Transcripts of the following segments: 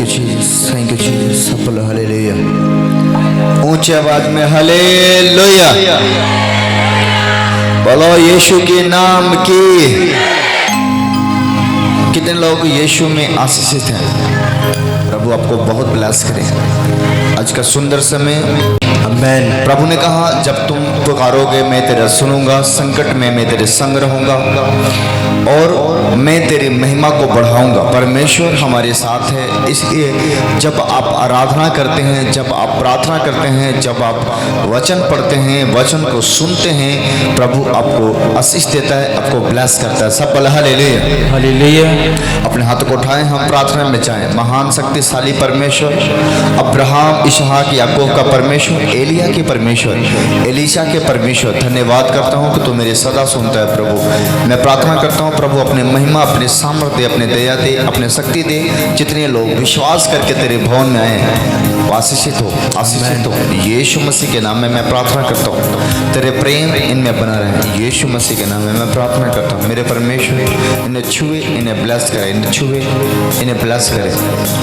You Jesus, सब hallelujah. ऊंची आवाज में हालेलुया बोलो यीशु के नाम की। कितने लोग यीशु में आशीषित हैं? प्रभु आपको बहुत ब्लेस करे। आज का सुंदर समय, आमीन। प्रभु ने कहा जब तुम पुकारोगे मैं तेरा सुनूंगा, संकट में मैं तेरे संग रहूंगा और मैं तेरी महिमा को बढ़ाऊंगा। परमेश्वर हमारे साथ है, इसलिए जब आप आराधना करते हैं, जब आप प्रार्थना करते हैं, जब आप वचन पढ़ते हैं, वचन को सुनते हैं, प्रभु आपको आशीष देता है, आपको ब्लेस करता है। सब बोले हालेलुया हालेलुया। अपने हाथों को उठाएं, हम प्रार्थना में जाएं। महान शक्तिशाली परमेश्वर, अब्राहम, इसहाक, याकूब का परमेश्वर, एलिया के परमेश्वर, एलीशा के परमेश्वर, धन्यवाद करता हूँ कि तू मेरे सदा सुनता है। प्रभु मैं प्रार्थना करता हूँ प्रभु अपने महिमा, अपने सामर्थ्य, अपने दया दे, अपने शक्ति दे। जितने लोग विश्वास करके तेरे भवन में आए हैं वो आशीषित हो, आशीषित हो। यीशु मसीह के नाम में मैं प्रार्थना करता हूँ, तेरे प्रेम इनमें बना रहे। यीशु मसीह के नाम में मैं प्रार्थना करता हूँ, मेरे परमेश्वर इन्हें छुए, इन्हें ब्लेस करे, इन्हें छुए, इन्हें ब्लेस करे,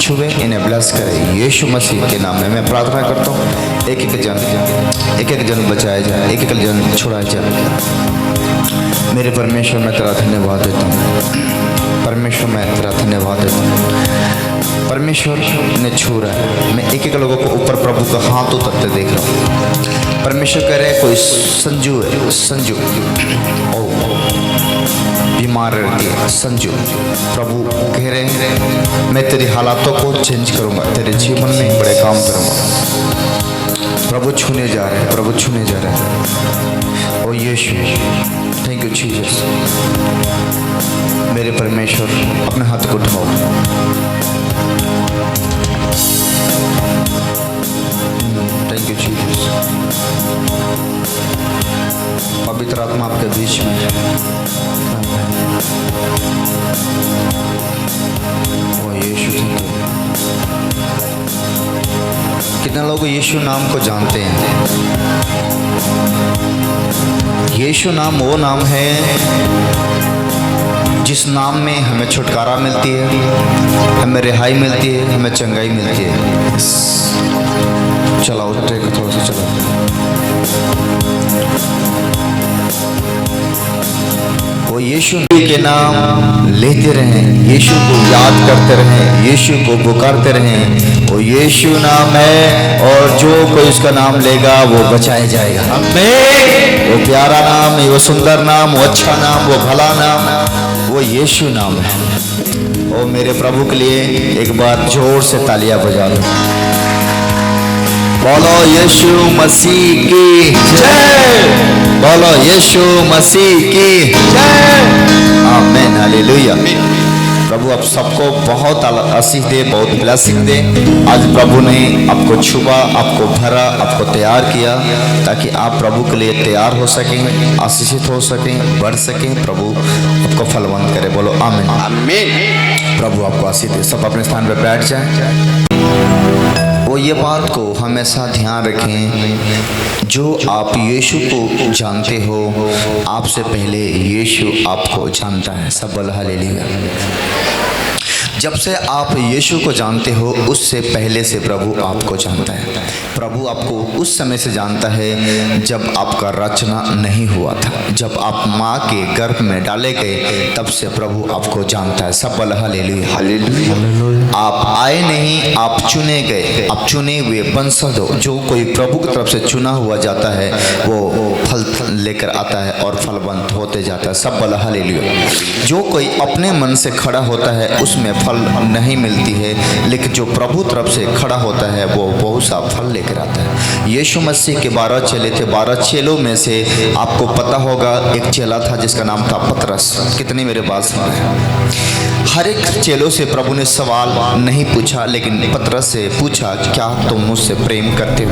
छुए, इन्हें ब्लेस करे। यीशु मसीह के नाम में मैं प्रार्थना करता हूँ। एक एक जन बचाया जाए, एक जन छुड़ाया जाए। मेरे परमेश्वर मैं तेरा धन्यवाद देता हूँ, परमेश्वर मैं तेरा धन्यवाद देता हूँ। परमेश्वर ने छू रहा है, मैं एक लोगों को ऊपर प्रभु का हाथ उतरते देख रहा हूँ। परमेश्वर कह रहे हैं कोई संजू है, संजू ओ बीमार रहती है, संजू। प्रभु कह रहे हैं मैं तेरी हालातों को चेंज करूँगा, तेरे जीवन में बड़े काम करूँगा। प्रभु छूने जा रहे हैं, प्रभु छूने जा रहे हैं। ओ यीशु, थैंक यू जीसस। मेरे परमेश्वर अपने हाथ को उठाओ। Thank you Jesus. पवित्र आत्मा आपके बीच में है। ओ यीशु, थैंक यू। कितने लोग यीशु नाम को जानते हैं? यीशु नाम वो नाम है जिस नाम में हमें छुटकारा मिलती है, हमें रिहाई मिलती है, हमें चंगाई मिलती है। चलाओ थोड़ा सा चलाओ। वो यीशु के नाम लेते रहें, यीशु को याद करते रहें, यीशु को पुकारते रहें। वो यीशु नाम है और जो कोई उसका नाम लेगा वो बचाया जाएगा। आमीन। वो प्यारा नाम, वो सुंदर नाम, वो अच्छा नाम, वो भला नाम, वो यीशु नाम है। वो मेरे प्रभु के लिए एक बार जोर से तालियां बजा दो। बोलो यीशु मसीह की जय, बोलो यीशु मसीह की जय। आमीन हालेलुया। प्रभु आप सबको बहुत आशीष दे, बहुत ब्लेसिंग दे। आज प्रभु ने आपको छुआ, आपको भरा, आपको तैयार किया ताकि आप प्रभु के लिए तैयार हो सकें, आशीषित हो सकें, बढ़ सकें। प्रभु आपको फलवंत करे। बोलो आमीन आमीन। प्रभु आपको आशीष दे। सब अपने स्थान पर बैठ जाए। वो ये बात को हमेशा ध्यान रखें, जो आप यीशु को जानते हो आपसे पहले यीशु आपको जानता है। सब बोलो हालेलुया। जब से आप यीशु को जानते हो उससे पहले से प्रभु आपको जानता है। प्रभु आपको उस समय से जानता है जब आपका रचना नहीं हुआ था, जब आप माँ के गर्भ में डाले गए तब से प्रभु आपको जानता है। सब बोलो हालेलुया हालेलुया। आप आए नहीं, आप चुने गए, आप चुने हुए वंशज हो। जो कोई प्रभु की तरफ से चुना हुआ जाता है वो फल लेकर आता है और फलवंत होते जाता है। सब बोलो हालेलुया। जो कोई अपने मन से खड़ा होता है उसमें फल नहीं मिलती है, लेकिन जो प्रभु तरफ से खड़ा होता है वो बहुत सा फल लेकर आता है। यीशु मसीह के 12 चेले थे। 12 चेलों में से आपको पता होगा एक चेला था जिसका नाम था पतरस। कितनी मेरे बात सुन रहे हैं? हर एक चेलों से प्रभु ने सवाल नहीं पूछा, लेकिन पतरस से पूछा क्या तुम मुझसे प्रेम करते हो?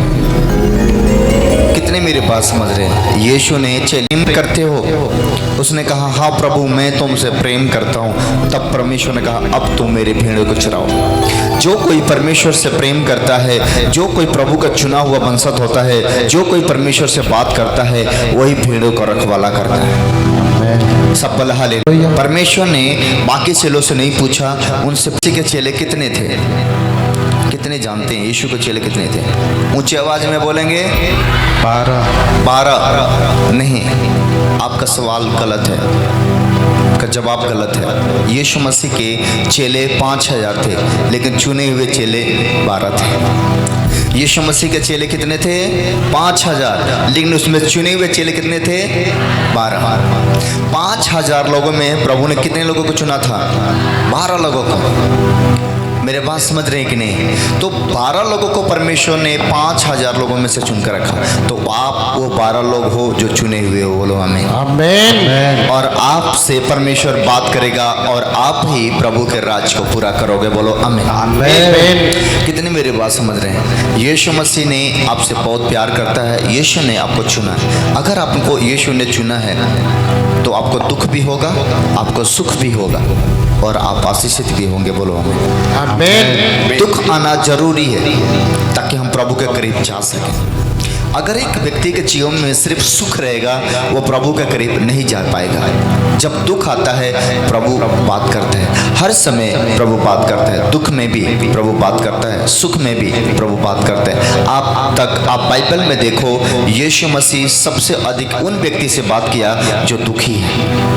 कितने मेरी बात समझ रहे हैं? यीशु ने चेले करते हो? उसने कहा हाँ प्रभु मैं तुमसे प्रेम करता हूँ। तब परमेश्वर ने कहा अब तुम मेरे भेड़ों को चराओ। जो कोई परमेश्वर से प्रेम करता है, जो कोई प्रभु का चुना हुआ वंशज होता है, जो कोई परमेश्वर से बात करता है, वही भेड़ों का रखवाला करता है। सब बोला हालेलुया। परमेश्वर ने बाकी चेलों से नहीं पूछा, उनसे पूछे के चेले कितने थे। कितने जानते हैं यीशु के चेले कितने थे? ऊंची आवाज में बोलेंगे 12 नहीं, आपका सवाल गलत है, का जवाब गलत है। यीशु मसीह के चेले 5000 थे, लेकिन चुने हुए चेले 12 थे। यीशु मसीह के चेले कितने थे? 5000, लेकिन उसमें चुने हुए चेले कितने थे? 12। 5000 लोगों में प्रभु ने कितने लोगों को चुना था? 12 लोगों को। मेरे बात समझ रहे हैं कि नहीं? तो 12 लोगों को परमेश्वर ने 5000 लोगों में से चुनकर रखा। तो आप वो 12 लोग हो जो चुने हुए हो। बोलो आमीन। आमीन। और आपसे परमेश्वर बात करेगा और आप ही प्रभु के राज को पूरा करोगे। बोलो आमीन। आमीन। कितने मेरी बात समझ रहे हैं? यीशु मसीह ने आपसे बहुत प्यार करता है। यीशु ने आपको चुना है। अगर आपको यीशु ने चुना है तो आपको दुख भी होगा, आपको सुख भी होगा और आप आशीषित भी होंगे। बोलो आमीन। दुख आना जरूरी है ताकि हम प्रभु के करीब जा सकें। अगर एक व्यक्ति के जीवन में सिर्फ सुख रहेगा, वो प्रभु के करीब नहीं जा पाएगा। जब दुख आता है प्रभु बात करते हैं, हर समय प्रभु बात करते हैं। दुख में भी प्रभु बात करता है, सुख में भी प्रभु बात करते हैं। आप बाइबल में देखो, यीशु मसीह सबसे अधिक उन व्यक्ति से बात किया जो दुखी है।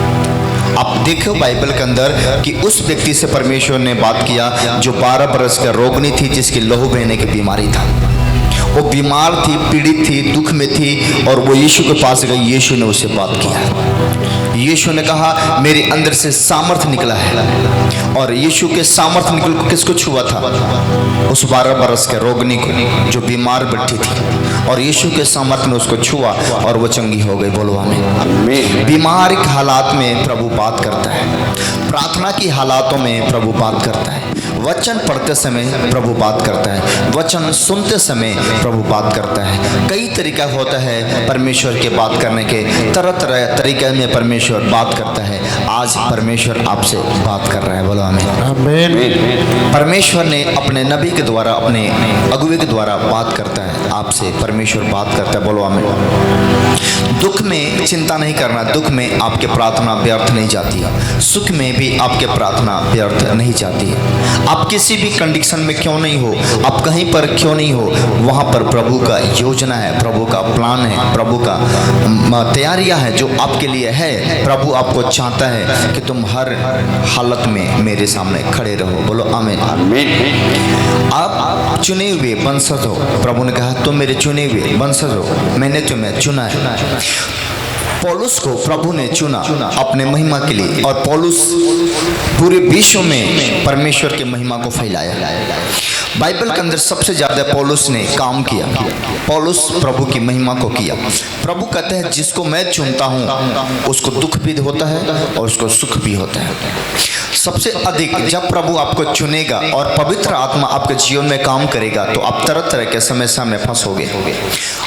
आप देखो बाइबल के अंदर कि उस व्यक्ति से परमेश्वर ने बात किया जो 12 बरस का रोगनी थी, जिसकी लहू बहने की बीमारी था। वो बीमार थी, पीड़ित थी, दुख में थी और वो यीशु के पास गई। यीशु ने उससे बात किया। यीशु ने कहा मेरे अंदर से सामर्थ निकला है। और यीशु के सामर्थ निकल को किसको छुआ था? उस 12 बरस के रोगनी को जो बीमार बैठी थी। और यीशु के सामर्थ ने उसको छुआ और वो चंगी हो गई। बोलो आमीन। बीमार के हालात में प्रभु बात करता है, प्रार्थना की हालातों में प्रभु बात करता है, वचन पढ़ते समय प्रभु बात करता है, वचन सुनते समय प्रभु बात करता है। कई तरीका होता है परमेश्वर के बात करने के, तरह तरह तरीके में परमेश्वर बात करता है। आज परमेश्वर आपसे बात कर रहा है। बोलो आमीन। आमीन। परमेश्वर ने अपने नबी के द्वारा, अपने अगुवे के द्वारा बात करता है आपसे। परमेश्वर बात करता है। बोलो आमीन। दुख में चिंता नहीं करना, दुख में आपके प्रार्थना व्यर्थ नहीं जाती है, सुख में भी आपके प्रार्थना व्यर्थ नहीं जाती है। आप किसी भी कंडीशन में क्यों नहीं हो, आप कहीं पर क्यों नहीं हो, वहाँ पर प्रभु का योजना है, प्रभु का प्लान है, प्रभु का तैयारियां है जो आपके लिए है। प्रभु आपको चाहता है कि तुम हर हालत में मेरे सामने खड़े रहो। बोलो आमीन। आमीन। आप चुने हुए वंशज हो। प्रभु ने कहा तुम मेरे चुने हुए वंशज हो, मैंने तुम्हें चुना है। पौलुस को प्रभु ने चुना अपने महिमा के लिए, और पौलुस पूरे विश्व में परमेश्वर की महिमा को फैलाया। बाइबल के अंदर सबसे ज्यादा पौलुस ने काम किया, पौलुस प्रभु की महिमा को किया। प्रभु कहते हैं जिसको मैं चुनता हूँ उसको दुख भी होता है और उसको सुख भी होता है। सबसे अधिक जब प्रभु आपको चुनेगा और पवित्र आत्मा आपके जीवन में काम करेगा तो आप तरह तरह के समस्या में फंसोगे।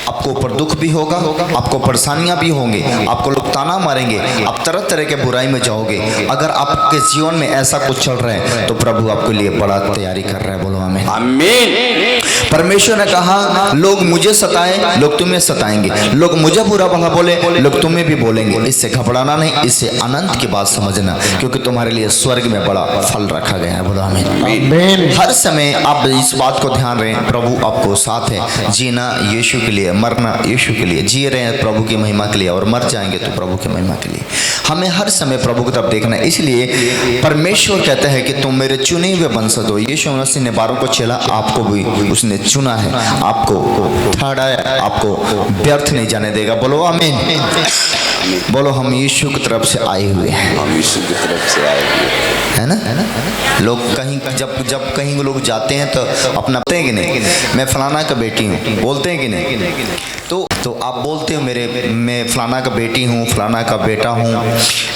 आपको ऊपर दुख भी होगा, आपको परेशानियां भी होंगी, आपको लोग ताना मारेंगे, आप तरह तरह के बुराई में जाओगे। अगर आपके जीवन में ऐसा कुछ चल रहा है तो प्रभु आपके लिए बड़ा तैयारी कर रहा है। बोलो आमीन। आमीन। परमेश्वर ने कहा लोग मुझे सताएं, लोग तुम्हें सताएंगे, लोग मुझे बुरा भला बोले, लोग तुम्हें भी बोलेंगे। इससे घबराना नहीं, इससे आनंद की बात समझना, क्योंकि तुम्हारे लिए स्वर्ग में बड़ा फल रखा गया है। बोलो आमीन। आमीन। हर समय आप इस बात को ध्यान रखें, प्रभु आपको साथ है। जीना यीशु के लिए, मरना यीशु के लिए। जी रहे हैं प्रभु की महिमा के लिए और मर जाएंगे तो प्रभु की महिमा के लिए। हमें हर समय प्रभु की तरफ देखना है। इसलिए परमेश्वर कहता है कि तुम मेरे चुने हुए वंशज हो। यीशु मसीह ने 12 को चला, आपको भी उसने चुना है, आपको ठहराया, आपको व्यर्थ नहीं जाने देगा। बोलो आमीन। बोलो हम यीशु की तरफ से आए हुए हैं, हम यीशु की तरफ से आए हुए हैं, है ना। लोग कहीं जब कहीं लोग जाते हैं तो अपना बोलते हैं कि नहीं मैं फलाना का बेटी हूँ, बोलते हैं कि नहीं। तो आप बोलते हो मैं फलाना का बेटी हूँ, फलाना का बेटा हूँ।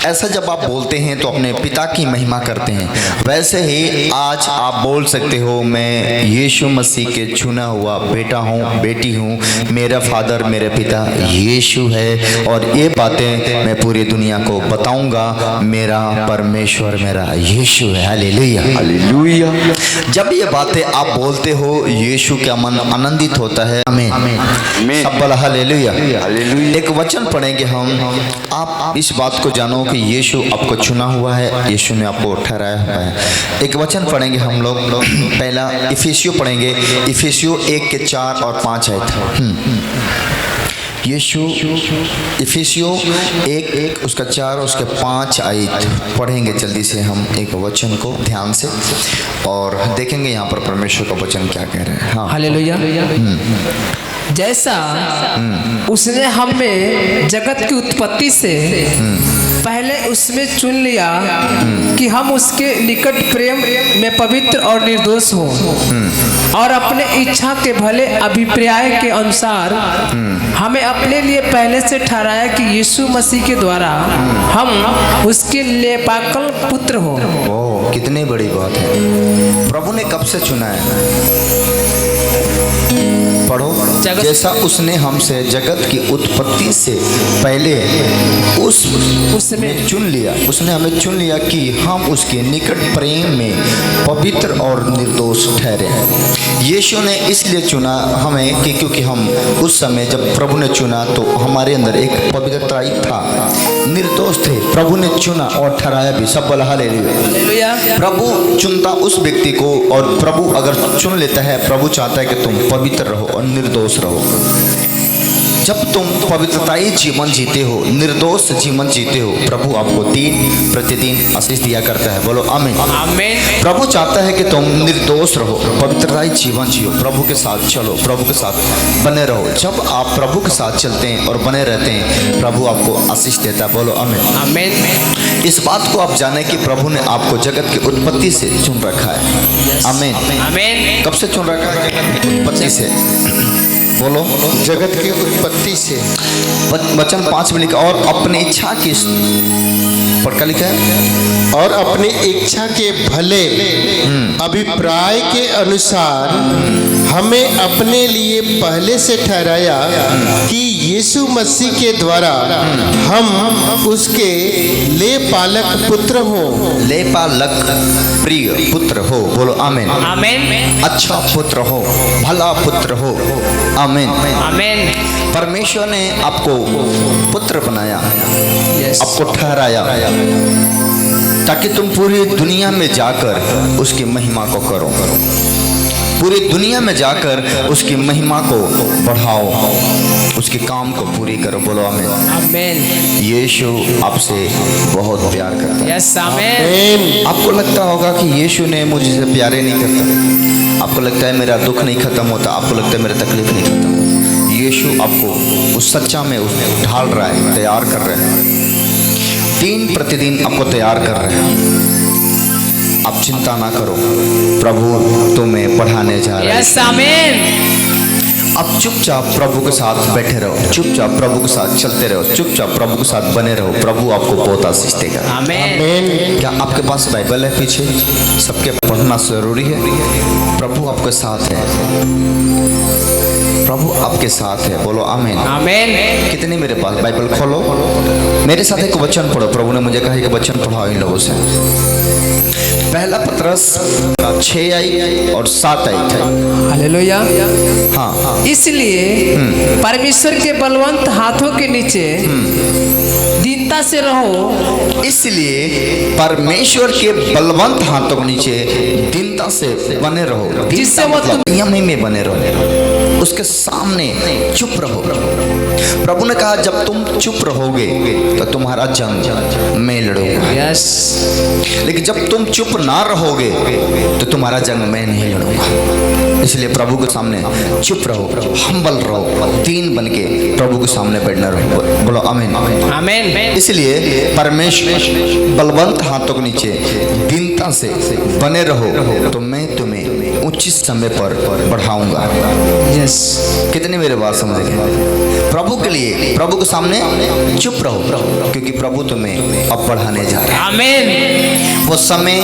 ऐसा जब आप बोलते हैं तो अपने पिता की महिमा करते हैं। वैसे ही आज आप बोल सकते हो मैं यीशु मसीह के चुना हुआ बेटा हूँ, बेटी हूँ। मेरा फादर, मेरा पिता यीशु है। और ये बात बातें मैं पूरी दुनिया को बताऊंगा। मेरा परमेश्वर मेरा यीशु है। Hallelujah hallelujah. जब ये बातें आप बोलते हो यीशु का मन आनंदित होता है। आमीन आमीन। सब बोला हालेलुया। हालेलुया। एक वचन पढ़ेंगे हम। आप इस बात को जानो कि यीशु आपको चुना हुआ है, यीशु ने आपको ठहराया हुआ है। एक वचन पढ़ेंगे हम लोग। पहला इफिसियो पढ़ेंगे, इफिसियो 1 के 4 और 5 आयत। यीशु इफिसियो 1 उसका 4 उसके 5 आयत पढ़ेंगे जल्दी से हम एक वचन को ध्यान से और देखेंगे यहाँ पर परमेश्वर का वचन क्या कह रहे हैं। हाँ हालेलुया। जैसा उसने हमें जगत की उत्पत्ति से पहले उसमें चुन लिया कि हम उसके निकट प्रेम में पवित्र और निर्दोष हों और अपने इच्छा के भले अभिप्राय के अनुसार हमें अपने लिए पहले से ठहराया कि यीशु मसीह के द्वारा हम उसके लेपाकल पुत्र हो। ओह कितनी बड़ी बात है। प्रभु ने कब से चुना है? पढ़ो। जैसा उसने हमसे जगत की उत्पत्ति से पहले उसमें चुन लिया, उसने हमें चुन लिया कि हम उसके निकट प्रेम में पवित्र और निर्दोष ठहरे। यीशु ने इसलिए चुना हमें कि क्योंकि हम उस समय जब प्रभु ने चुना तो हमारे अंदर एक पवित्रता था, निर्दोष थे। प्रभु ने चुना और ठहराया भी। सब बोला हालेलुया। प्रभु चुनता उस व्यक्ति को और प्रभु अगर चुन लेता है, प्रभु चाहता है कि तुम पवित्र रहो और निर्दोष रहो। जब तुम पवित्रताई जीवन जीते हो, निर्दोष जीवन जीते हो, प्रभु आपको दिन प्रतिदिन आशीष दिया करता है। बोलो आमीन आमीन। प्रभु चाहता है कि तुम निर्दोष रहो, पवित्रताई जीवन जियो, प्रभु के साथ चलो, प्रभु के साथ बने रहो। जब आप प्रभु के साथ चलते हैं और बने रहते हैं, प्रभु आपको आशीष देता है। बोलो आमीन आमीन। इस बात को आप जाने कि प्रभु ने आपको जगत की उत्पत्ति से चुन रखा है। आमीन आमीन। कब से चुन रखा है? उत्पत्ति से। बोलो जगत की उत्पत्ति से। वचन 5 में लिखा और अपनी इच्छा की पढ़ लिखा है और अपनी इच्छा के भले अभिप्राय के अनुसार हमें अपने लिए पहले से ठहराया कि यीशु मसीह के द्वारा हम उसके ले पालक पुत्र हो। ले पालक प्रिय पुत्र हो। बोलो आमीन आमीन। अच्छा पुत्र हो, भला पुत्र हो। आमीन आमीन। परमेश्वर ने आपको पुत्र बनाया, यस। आपको ठहराया ताकि तुम पूरी दुनिया में जाकर उसकी महिमा को करो, पूरी दुनिया में जाकर उसकी महिमा को बढ़ाओ, उसके काम को पूरी करो। बोलो आमीन आमीन। यीशु आपसे बहुत प्यार करता है। यस आमीन। आपको लगता होगा कि यीशु ने मुझसे प्यारे नहीं करता, आपको लगता है मेरा दुख नहीं खत्म होता, आपको लगता है मेरा तकलीफ नहीं खत्म होता। यीशु आपको उस सच्चा में उसने ढाल रहा है, तैयार कर रहे हैं, दिन प्रतिदिन आपको तैयार कर रहे हैं। आप चिंता ना करो, प्रभु तुम्हें पढ़ाने जा रहे हैं। यस आमीन। आप चुपचाप प्रभु के साथ बैठे रहो, चुपचाप प्रभु के साथ चलते रहो, चुपचाप प्रभु के साथ बने रहो, प्रभु आपको बहुत आशीष देगा। आमीन। क्या आपके पास बाइबल है? पीछे सबके पढ़ना जरूरी है। प्रभु आपके साथ है, प्रभु आपके साथ है। बोलो आमीन आमीन। कितने मेरे पास बाइबल खोलो, मेरे साथ एक वचन पढ़ो। प्रभु ने मुझे कहा कि वचन पढ़ाओ इन लोगों से। पहला पतरस 6 आई और 7 आई थे। हालेलुया। हाँ इसलिए परमेश्वर के बलवंत हाथों के नीचे दीनता से रहो। इसलिए परमेश्वर के बलवंत हाथों के नीचे दीनता से बने रहो। जिससे वो नियम में बने रहो, उसके सामने चुप रहो। प्रभु ने कहा जब तुम चुप रहोगे तो तुम्हारा जंग मैं लड़ूंगा। यस। लेकिन जब तुम चुप ना रहोगे तो तुम्हारा जंग मैं नहीं लड़ूंगा। इसलिए प्रभु के सामने चुप रहो, हम्बल रहो, दीन बन के प्रभु के सामने बैठना रहो। बोलो आमीन आमीन। इसलिए परमेश्वर बलवंत हाथों के नीचे दीनता से बने रहो तो मैं तुम्हें उचित समय पर बढ़ाऊंगा। यस। कितनी मेरे बात समझ गए? प्रभु के लिए, प्रभु के सामने चुप रहो, क्योंकि प्रभु तुम्हें अब बढ़ाने जा रहा है। आमीन। वो समय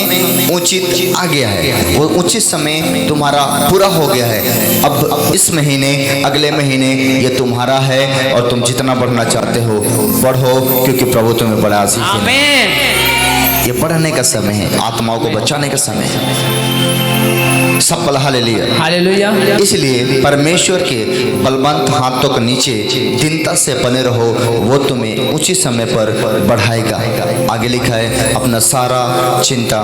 उचित आ गया है, वो उचित समय तुम्हारा पूरा हो गया है। अब इस महीने, अगले महीने ये तुम्हारा है, और तुम जितना बढ़ना चाहते हो बढ़ो, क्योंकि प्रभु तुम्हें बड़ा आशीष देगा। आमीन। ये बढ़ने का समय है, आत्माओं को बचाने का समय है। सफल हालेलुया। हालेलुया। इसलिए परमेश्वर के बलवंत हाथों के नीचे दीनता से बने रहो, वो तुम्हें उचित समय पर बढ़ाएगा। आगे लिखा है, अपना सारा चिंता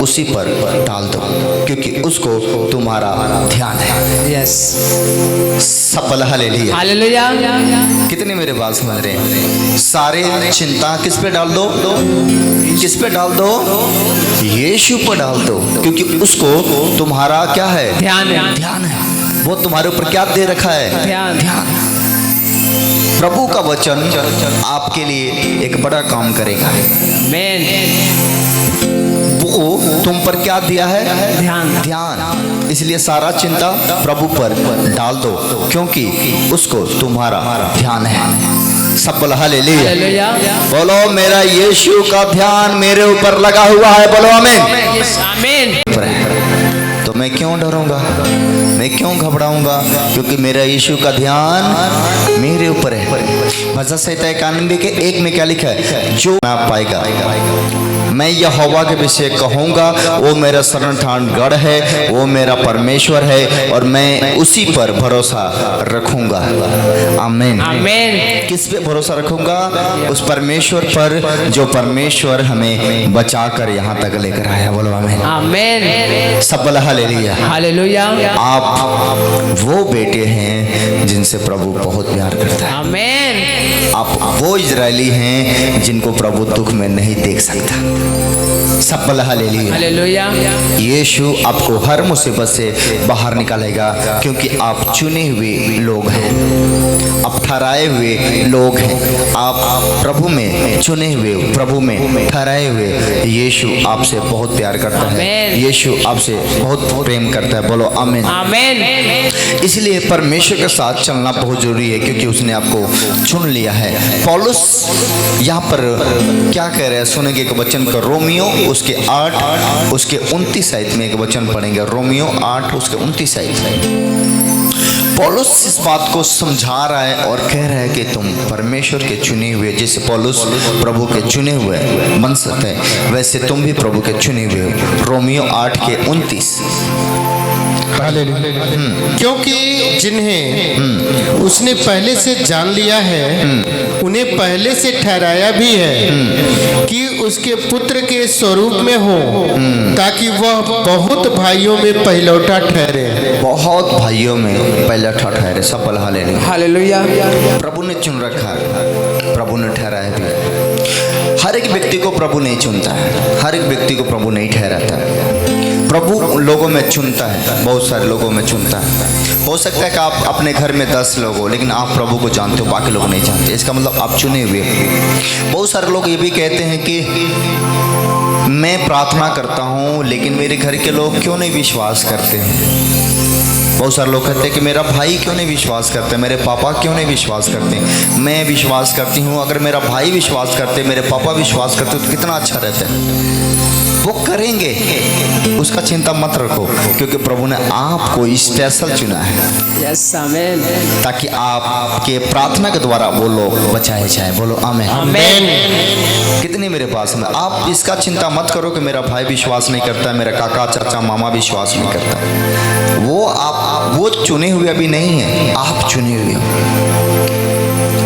उसी पर डाल दो, क्योंकि उसको तुम्हारा ध्यान है। यस। सफल हालेलुया। हालेलुया। कितने मेरे बात समझ रहे हैं? सारे चिंता किस पे डाल दो? किस पे डाल दो? यीशु पर डाल दो, क्योंकि उसको तुम्हारा क्या है? ध्यान है। ध्यान है। वो तुम्हारे ऊपर क्या दे रखा है? ध्यान। ध्यान। प्रभु का वचन आपके लिए एक बड़ा काम करेगा। आमीन। वो तुम पर क्या दिया है? ध्यान। ध्यान। इसलिए सारा चिंता प्रभु पर डाल दो, क्योंकि उसको तुम्हारा ध्यान है। सफल हालेलुया। हालेलुया। बोलो, मेरा यीशु का ध्यान मेरे ऊपर लगा हुआ है। बोलो आमीन। यस। आमीन। तो मैं क्यों डरूंगा? मैं क्यों घबराऊंगा? क्योंकि मेरा यीशु का ध्यान मेरे ऊपर है। भजन संहिता 91 के 1 में क्या लिखा है? जो ना पाएगा, मैं यहोवा के विषय कहूंगा, वो मेरा शरण ठान गढ़ है, वो मेरा परमेश्वर है, और मैं उसी पर भरोसा रखूंगा। आमीन। आमीन। किस पे भरोसा रखूंगा? उस परमेश्वर पर, जो परमेश्वर हमें बचा कर यहाँ तक लेकर आया। बोलो आमीन। आमीन। सफल हालेलुया। हालेलुया। आप वो बेटे हैं जिनसे प्रभु बहुत प्यार करता है। आमीन। आप वो इजरायली हैं जिनको प्रभु दुख में नहीं देख सकता। सफल हालेलुया। हालेलुया। यीशु आपको हर मुसीबत से बाहर निकालेगा, क्योंकि आप चुने हुए लोग हैं, आप ठहराए हुए लोग हैं। आप प्रभु में चुने हुए, प्रभु में ठहराए हुए। यीशु आपसे बहुत प्यार करता है। यीशु आपसे बहुत प्रेम करता है। बोलो आमीन। आमीन। इसलिए परमेश्वर के साथ चलना बहुत जरूरी है, क्योंकि उसने आपको चुन लिया है। पौलुस यहाँ पर क्या कह रहे हैं? सुनेंगे एक वचन का, रोमियो उसके 8 उसके 29 आयत में एक वचन पढ़ेंगे। रोमियो 8 उसके 29 आयत। पौलुस इस बात को समझा रहा है और कह रहा है कि तुम परमेश्वर के चुने हुए, जैसे पौलुस प्रभु के चुने हुए बन सकते हैं, वैसे तुम भी प्रभु के चुने हुए हो। रोमियो 8 के 29। क्योंकि जिन्हें उसने पहले से जान लिया है, उन्हें पहले से ठहराया भी है कि उसके पुत्र के स्वरूप में हो, ताकि वह बहुत भाइयों में पहलौठा ठहरे। बहुत भाइयों में पहला ठहरे। सफल हालेलुया। हालेलुया। प्रभु ने चुन रखा है, प्रभु ने ठहराया भी। हर एक व्यक्ति को प्रभु नहीं चुनता है, हर एक व्यक्ति को प्रभु नहीं ठहराता है। प्रभु लोगों में चुनता है, बहुत सारे लोगों में चुनता है। हो सकता है कि आप अपने घर में 10 लोग हो, लेकिन आप प्रभु को जानते हो, बाकी लोग नहीं जानते। इसका मतलब आप चुने हुए। बहुत सारे लोग ये भी कहते हैं कि मैं प्रार्थना करता हूँ, लेकिन मेरे घर के लोग क्यों नहीं विश्वास करते हैं। बहुत सारे लोग कहते हैं कि मेरा भाई क्यों नहीं विश्वास करते, मेरे पापा क्यों नहीं विश्वास करते। मैं विश्वास करती हूँ, अगर मेरा भाई विश्वास करते, मेरे पापा विश्वास करते तो कितना अच्छा रहता है। वो करेंगे, उसका चिंता मत रखो, क्योंकि प्रभु ने आपको स्पेशल चुना है। यस। आमीन। ताकि आपके प्रार्थना के द्वारा वो लोग बचाए जाए। बोलो आमीन। आमीन। कितनी मेरे पास में, आप इसका चिंता मत करो कि मेरा भाई विश्वास नहीं करता, मेरा काका चाचा मामा विश्वास नहीं करता। वो चुने हुए अभी नहीं है, आप चुने हुए हो।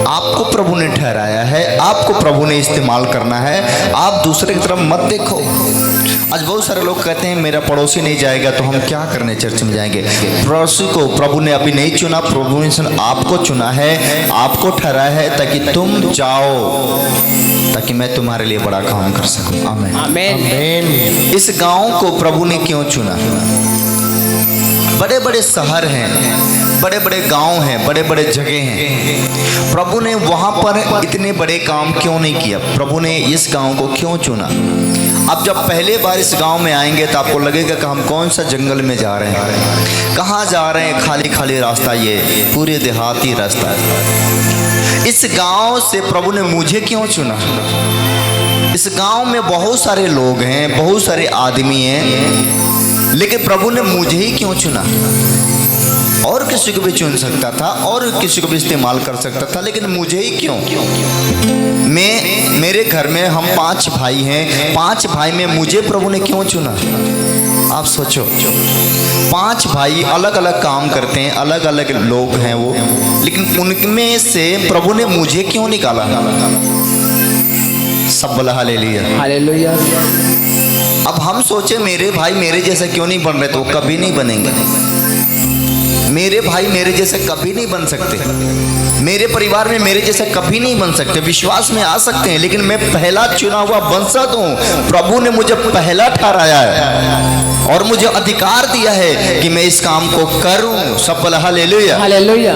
आपको प्रभु ने ठहराया है, आपको प्रभु ने इस्तेमाल करना है। आप दूसरे की तरफ मत देखो। आज बहुत सारे लोग कहते हैं मेरा पड़ोसी नहीं जाएगा तो हम क्या करने चर्च में जाएंगे। पड़ोसी को प्रभु ने अभी नहीं चुना, प्रभु ने आपको चुना है, आपको ठहराया है, ताकि तुम जाओ, ताकि मैं तुम्हारे लिए बड़ा काम कर सकूं। आमीन। आमीन। इस गांव को प्रभु ने क्यों चुना? बड़े बड़े शहर हैं, बड़े बड़े गांव हैं, बड़े बड़े जगह हैं, प्रभु ने वहां पर इतने बड़े काम क्यों नहीं किया? प्रभु ने इस गांव को क्यों चुना? आप जब पहले बार इस गांव में आएंगे तो आपको लगेगा कि हम कौन सा जंगल में जा रहे हैं, कहाँ जा रहे हैं, खाली खाली रास्ता, ये पूरे देहाती रास्ता है। इस गांव से प्रभु ने मुझे क्यों चुना? इस गांव में बहुत सारे लोग हैं, बहुत सारे आदमी हैं, लेकिन प्रभु ने मुझे ही क्यों चुना? और किसी को भी चुन सकता था और किसी को भी इस्तेमाल कर सकता था, लेकिन मुझे ही क्यों? मेरे घर में हम 5 भाई हैं, 5 भाई में मुझे प्रभु ने क्यों चुना? आप सोचो, 5 भाई अलग अलग काम करते हैं, अलग अलग लोग हैं वो, लेकिन उनमें से प्रभु ने मुझे क्यों निकाला? सब बोला हालेलुया, हालेलुया। अब हम सोचे मेरे भाई मेरे जैसे क्यों नहीं बन रहे, तो कभी नहीं बनेंगे। मेरे भाई मेरे जैसे कभी नहीं बन सकते, मेरे परिवार में मेरे जैसे कभी नहीं बन सकते। विश्वास में आ सकते हैं, लेकिन मैं पहला चुना हुआ वंशज हूँ। प्रभु ने मुझे पहला ठहराया है और मुझे अधिकार दिया है कि मैं इस काम को करूं। सब बोला हालेलुया, हालेलुया।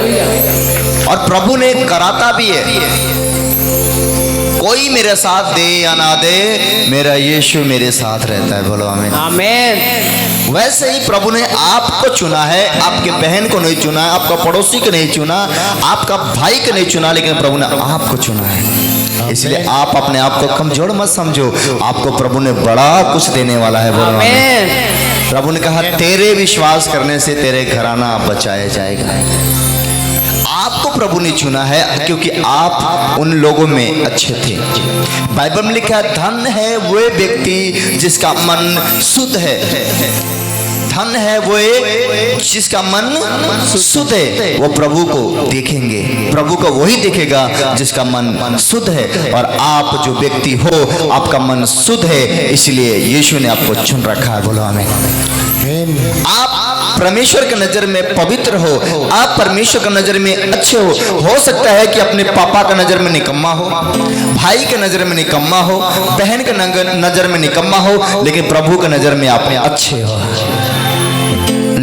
और प्रभु ने कराता भी है। कोई मेरे साथ दे या ना दे, मेरा यीशु मेरे साथ रहता है। बोलो आमीन, आमीन। वैसे ही प्रभु ने आपको चुना है, आपके बहन को नहीं चुना, आपका पड़ोसी को नहीं चुना, आपका भाई को नहीं चुना, लेकिन प्रभु ने आपको चुना है। इसलिए आप अपने आप को कमजोर मत समझो, आपको प्रभु ने बड़ा कुछ देने वाला है। बोलो आमीन। प्रभु ने कहा तेरे विश्वास करने से तेरे घराना बचाया जाएगा। आपको प्रभु ने चुना है क्योंकि आप उन लोगों में अच्छे थे। बाइबल में लिखा है धन है वो व्यक्ति जिसका मन शुद्ध है। धन है वो जिसका मन शुद्ध है, वो प्रभु को देखेंगे। प्रभु को वही देखेगा जिसका मन शुद्ध है। और आप जो व्यक्ति हो, आपका मन शुद्ध है, इसलिए यीशु ने आपको चुन रखा है। बोलो आमीन। आप परमेश्वर की नजर में पवित्र हो, आप परमेश्वर की नजर में अच्छे हो सकता है कि अपने पापा की नजर में निकम्मा हो, भाई के नजर में निकम्मा हो, बहन के नजर में निकम्मा हो, लेकिन प्रभु की नजर में आप अच्छे हो।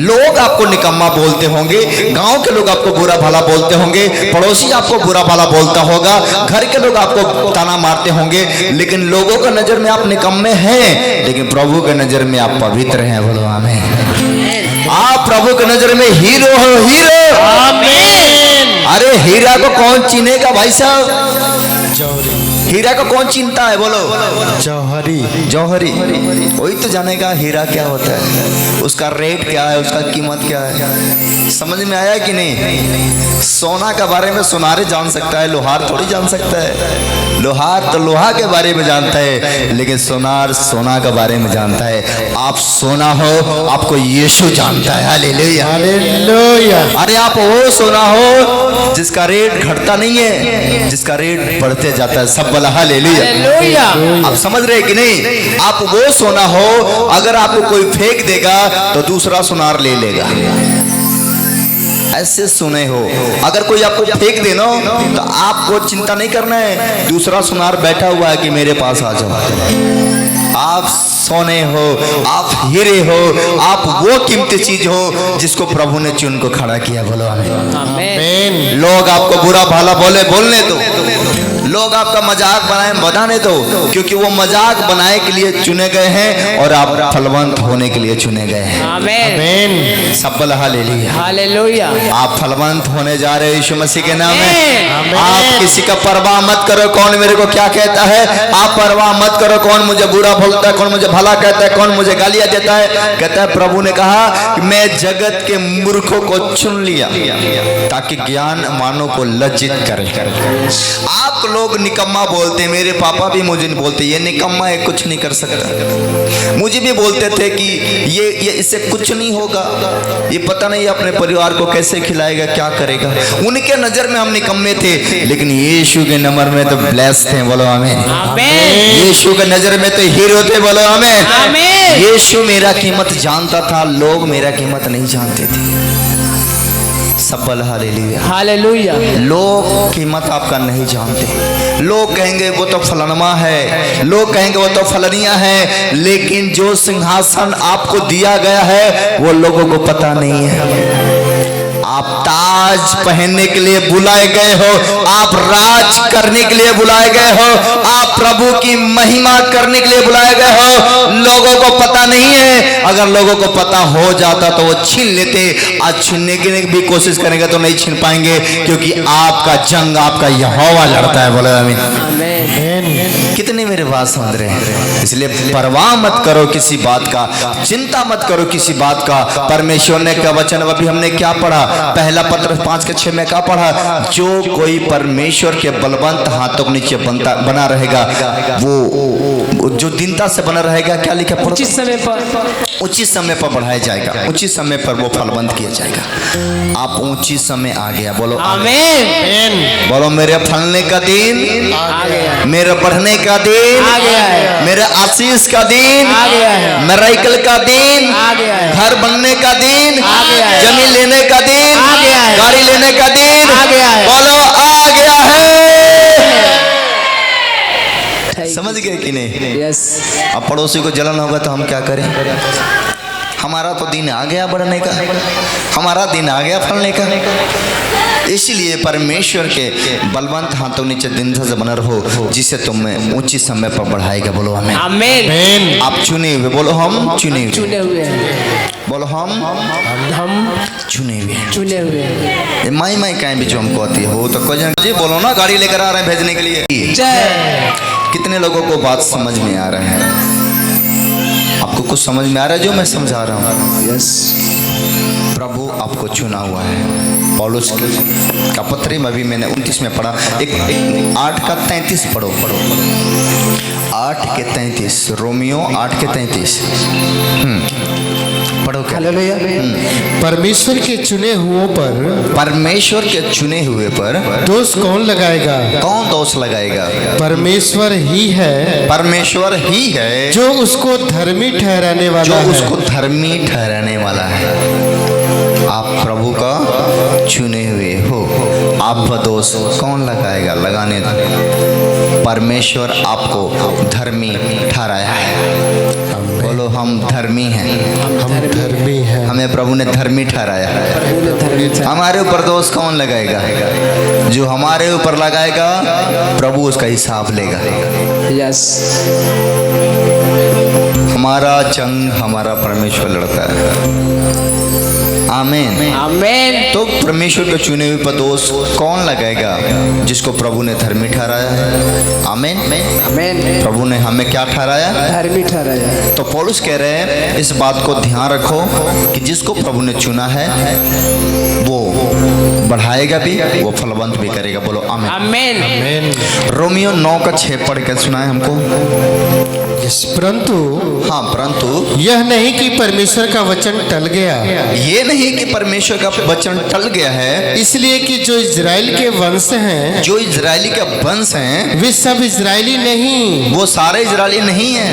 लोग आपको निकम्मा बोलते होंगे, गांव के लोग आपको बुरा भला बोलते होंगे, पड़ोसी आपको बुरा भला बोलता होगा, घर के लोग आपको ताना मारते होंगे, लेकिन लोगों की नजर में आप निकम्मे हैं, लेकिन प्रभु की नजर में आप पवित्र हैं। बोलो आमीन। आप प्रभु की नजर में हीरो हो, हीरो। आमीन। अरे हीरा को कौन चीनेगा भाई साहब? हीरा को कौन चिंता है? बोलो जौहरी। जौहरी वही तो जानेगा हीरा क्या होता है, उसका रेट क्या है, उसका कीमत क्या है। समझ में आया कि नहीं? सोना के बारे में सुनारे जान सकता है, लोहार थोड़ी जान सकता है। लोहार तो लोहा के बारे में जानता है, लेकिन सोनार सोना के बारे में जानता है। आप सोना हो, आपको यीशु जानता है। Hallelujah, hallelujah. अरे आप वो सोना हो जिसका रेट घटता नहीं है, जिसका रेट बढ़ते जाता है। सब बोला हालेलुया, हालेलुया। आप समझ रहे कि नहीं? आप वो सोना हो, अगर आपको कोई फेंक देगा तो दूसरा सुनार ले लेगा। ऐसे सुने हो, अगर कोई आपको फेंक देना तो आपको चिंता नहीं करना है, दूसरा सुनार बैठा हुआ है कि मेरे पास आ जाओ। आप सोने हो, आप हीरे हो, आप वो कीमती चीज हो जिसको प्रभु ने चुन को खड़ा किया। बोलो आमीन। लोग आपको बुरा भला बोले, बोलने दो। लोग आपका मजाक बनाने दो, क्योंकि वो मजाक बनाए के लिए चुने गए हैं और आप फलवंत होने के लिए चुने गए हैं। आमीन। सब बोला हालेलुया, हालेलुया। आप फलवंत होने जा रहे हो यीशु मसीह के नाम में। आप किसी का परवाह मत करो कौन मेरे को क्या कहता है। आप परवाह मत करो कौन मुझे बुरा बोलता है, कौन मुझे भला कहता है, कौन मुझे गालियां देता है। कहता है प्रभु ने कहा कि मैं जगत के मूर्खों को चुन लिया ताकि ज्ञान मानों को लज्जित करे। आप लोग निकम्मा बोलते हैं, मेरे पापा भी मुझे बोलते, ये निकम्मा है, कुछ नहीं कर सकता। मुझे भी बोलते थे कि ये इससे कुछ नहीं होगा, ये पता नहीं अपने परिवार को कैसे खिलाएगा, क्या करेगा। उनके नजर में हम निकम्मे थे, लेकिन यीशु के नंबर में तो ब्लेस थे। बोलो आमीन। यीशु के नजर में तो हीरो थे। बोलो आमीन। यीशु मेरा कीमत जानता था, लोग मेरा कीमत नहीं जानते थे। सब बोल हालेलुया, हालेलुया। लोग कीमत आपका नहीं जानते। लोग कहेंगे वो तो फलनमा है, लोग कहेंगे वो तो फलनिया है, लेकिन जो सिंहासन आपको दिया गया है वो लोगों को पता नहीं है। आप ताज पहनने के लिए बुलाए गए हो, आप राज करने के लिए बुलाए गए हो, आप प्रभु की महिमा करने के लिए बुलाए गए हो। लोगों को पता नहीं है, अगर लोगों को पता हो जाता तो वो छीन लेते। आज छीनने की भी कोशिश करेंगे तो नहीं छीन पाएंगे, क्योंकि आपका जंग आपका यहोवा लड़ता है। बोले आमीन। कितने मेरे बात समझ रहे हैं? इसलिए परवाह मत करो किसी बात का, चिंता मत करो किसी बात का। परमेश्वर ने क्या वचन, अभी हमने क्या पढ़ा, पहला पत्र 5:6 में क्या पढ़ा, जो कोई परमेश्वर के बलवंत हाथों के नीचे बना रहेगा वो जो दीनता से बना रहेगा, क्या लिखा, उचित समय पर बढ़ाया जाएगा, उचित समय पर वो फलवंत किया जाएगा। आप उचित समय आ गया। बोलो आमीन। बोलो मेरे फलने का दिन आ गया, मेरे बढ़ने का दिन आ गया है, मेरे आशीष का दिन आ गया है, मेराइकल का दिन आ गया है, घर बनने का दिन आ गया है, जमीन लेने का दिन आ गया है, गाड़ी लेने का दिन आ गया है। बोलो आ गया है। समझ गए कि नहीं? यस। अब पड़ोसी को जलन होगा तो हम क्या करें? हमारा तो दिन आ गया बढ़ने का, हमारा दिन आ गया फलने का। इसलिए परमेश्वर के बलवंत हाथों नीचे दिन से बना रहो, जिसे तुम्हें उचित समय पर बढ़ाएगा। बोलो हमें आमीन। आप चुने हुए, बोलो हम चुने चुने हुए, हुए हैं, बोलो हम चुने हुए हैं। चुने हुए हैं। ये माई माई कहीं भी जो हमको आती है, वो तो कोई जन जी बोलो ना, गाड़ी लेकर आ रहे हैं भेजने के लिए। जय। कितने लोगों को बात समझ में आ रहा है? आपको कुछ समझ में आ रहा है जो मैं समझा रहा हूँ? यस। प्रभु आपको चुना हुआ है। पौलुस का पत्र में अभी मैंने 29 में पढ़ा, एक 8:33 पढ़ो 8:33, रोमियो 8:33 पढ़ो क्या? हालेलुया। परमेश्वर के चुने हुओं पर, परमेश्वर के चुने हुए पर दोष कौन लगाएगा? कौन दोष लगाएगा? परमेश्वर ही है, परमेश्वर ही है जो उसको धर्मी ठहराने वाला जो है। उसको धर्मी ठहराने वाला है। आप प्रभु का चुने हुए हो, आप पर दोष कौन लगाएगा? लगाने दो। परमेश्वर आपको धर्मी ठहराया है। बोलो हम धर्मी हैं, हम धर्मी हैं। हमें प्रभु ने धर्मी ठहराया है। हमारे ऊपर दोष कौन लगाएगा? जो हमारे ऊपर लगाएगा प्रभु उसका हिसाब लेगा। यस। हमारा जंग हमारा परमेश्वर लड़ता है। आमीन आमीन। तो परमेश्वर के चुने हुए पर दोष कौन लगाएगा? जिसको प्रभु ने धर्मी ठहराया है। आमीन आमीन। प्रभु ने हमें क्या ठहराया? धर्मी ठहराया। तो पौलुस कह रहे हैं इस बात को ध्यान रखो कि जिसको प्रभु ने चुना है वो बढ़ाएगा भी, वो फलवंत भी करेगा। बोलो आमीन आमीन। रोमियो 9:6 पढ़ के सुनाए हमको। परंतु हाँ, परंतु यह नहीं कि परमेश्वर का वचन टल गया, ये नहीं कि परमेश्वर का वचन टल गया है, इसलिए कि जो इजराइल के वंश हैं, जो इजरायली का वंश हैं वे सब इजरायली नहीं। वो सारे इजरायली नहीं हैं।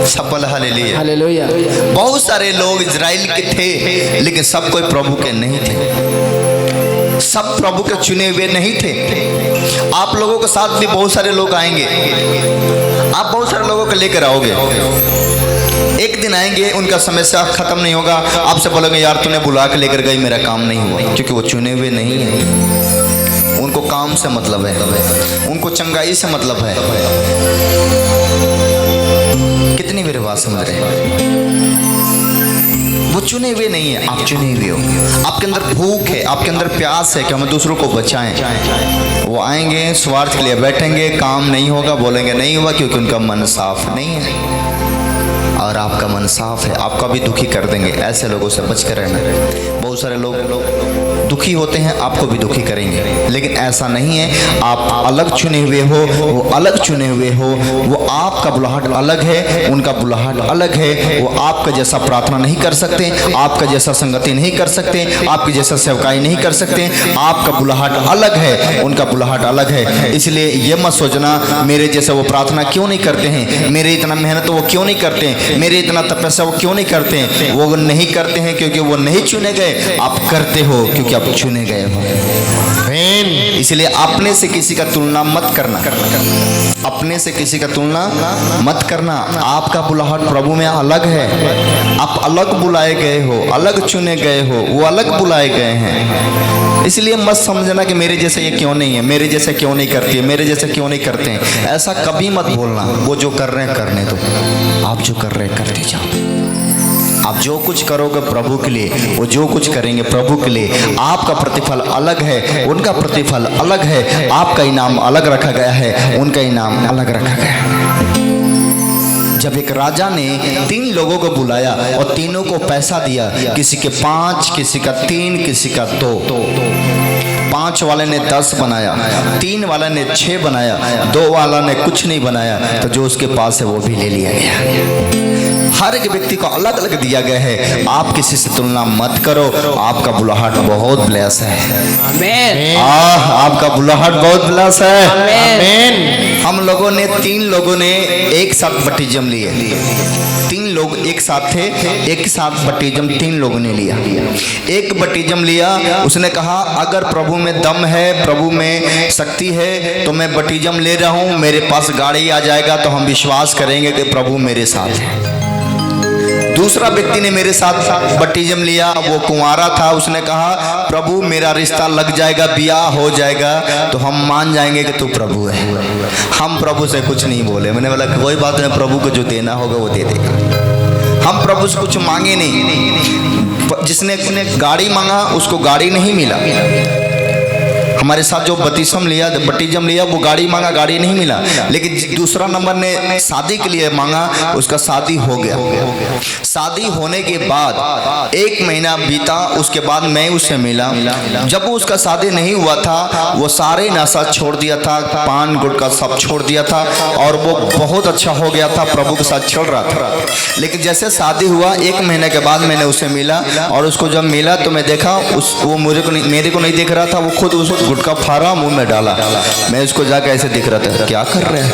सफल हालेलुया। हालेलुया। बहुत सारे लोग इजराइल के थे, लेकिन सब कोई प्रभु के नहीं थे, सब प्रभु के चुने हुए नहीं थे। आप लोगों के साथ भी बहुत सारे लोग आएंगे, आप बहुत सारे लोगों को लेकर आओगे, एक दिन आएंगे उनका समस्या खत्म नहीं होगा, आपसे बोलेंगे यार तूने बुला के लेकर गई, मेरा काम नहीं हुआ, क्योंकि वो चुने हुए नहीं है। उनको काम से मतलब है, उनको चंगाई से मतलब है। कितनी मेरी बात समझ रहे हैं? वो चुने हुए नहीं है, आप चुने हुए हो। आपके अंदर भूख है, आपके अंदर प्यास है कि हम दूसरों को बचाएं। वो आएंगे स्वार्थ के लिए बैठेंगे, काम नहीं होगा, बोलेंगे नहीं हुआ, क्योंकि उनका मन साफ नहीं है और आपका मन साफ है, आपका भी दुखी कर देंगे। ऐसे लोगों से बच कर रहना। बहुत सारे लोग दुखी होते हैं, आपको भी दुखी करेंगे, लेकिन ऐसा नहीं है। आप अलग चुने हुए हो, वो अलग चुने हुए हो। वो आपका बुलाहट अलग है, उनका बुलाहट अलग है। वो आपका जैसा प्रार्थना नहीं कर सकते, आपका जैसा संगति नहीं कर सकते, आपकी जैसा सेवकाई नहीं कर सकते। आपका बुलाहट अलग है, उनका बुलाहट अलग है। इसलिए ये मत सोचना मेरे जैसा वो प्रार्थना क्यों नहीं करते हैं, मेरे इतना मेहनत वो क्यों नहीं करते, मेरे इतना तपस्या वो क्यों नहीं करते। वो नहीं करते हैं क्योंकि वो नहीं चुने गए, आप करते हो क्योंकि कि आप चुने गए हो। आमीन। इसलिए अपने से किसी का तुलना मत करना, अपने से किसी का तुलना मत करना। आपका बुलाहट प्रभु में अलग है, आप अलग बुलाए गए हो, अलग चुने गए हो, वो अलग बुलाए गए हैं। इसलिए मत समझना कि मेरे जैसे ये क्यों नहीं है, मेरे जैसे क्यों नहीं करती है, मेरे जैसे क्यों नहीं करते हैं। ऐसा कभी मत बोलना। वो जो कर रहे हैं करने दो, आप जो कर रहे हैं करते जाओ। आप जो कुछ करोगे प्रभु के लिए, वो जो कुछ करेंगे प्रभु के लिए। आपका प्रतिफल अलग है, उनका प्रतिफल अलग है। आपका इनाम अलग रखा गया है, उनका इनाम अलग रखा गया है। जब एक राजा ने 3 लोगों को बुलाया और तीनों को पैसा दिया, किसी के 5, किसी का 3, किसी का 2। 5 वाले ने 10 बनाया, 3 वाले ने 6 बनाया, 2 वाला ने कुछ नहीं बनाया। तो जो उसके पास है वो भी ले लिया गया। हर एक व्यक्ति को अलग अलग दिया गया है। आप किसी से तुलना मत करो। आपका बुलाहट बहुत ब्लेस है। आमीन। आपका बुलाहट बहुत ब्लेस है। आमीन। हम लोगों ने 3 लोगों ने एक साथ बपटिज्म लिए। 3 लोग एक साथ थे, एक साथ बपटिज्म 3 लोगों ने लिया। एक बपटिज्म लिया, उसने कहा अगर प्रभु में दम है, प्रभु में शक्ति है तो मैं बपटिज्म ले रहा हूँ, मेरे पास गाड़ी आ जाएगा तो हम विश्वास करेंगे कि प्रभु मेरे साथ है। दूसरा व्यक्ति ने मेरे साथ बपटिज्म लिया, वो कुंवारा था, उसने कहा प्रभु मेरा रिश्ता लग जाएगा, ब्याह हो जाएगा तो हम मान जाएंगे कि तू प्रभु है। हम प्रभु से कुछ नहीं बोले। मैंने बोला कोई बात नहीं, प्रभु को जो देना होगा वो दे देगा। हम प्रभु से कुछ मांगे नहीं। जिसने गाड़ी मांगा उसको गाड़ी नहीं मिला। हमारे साथ जो बपटिज्म लिया वो गाड़ी मांगा, गाड़ी नहीं मिला। लेकिन दूसरा नंबर ने शादी के लिए मांगा, उसका शादी हो गया। शादी होने के बाद 1 महीना बीता, उसके बाद मैं उससे मिला। जब उसका शादी नहीं हुआ था, वो सारे नशा छोड़ दिया था, पान गुटखा सब छोड़ दिया था और वो बहुत अच्छा हो गया था, प्रभु के साथ चल रहा था। लेकिन जैसे शादी हुआ 1 महीने के बाद मैंने उससे मिला और उसको जब मिला तो मैं देखा वो मेरे को नहीं देख रहा था, वो खुद उसको गुटखा फाड़ा, मुंह में डाला। मैं उसको जाकर ऐसे दिख रहा था, क्या कर रहे हैं?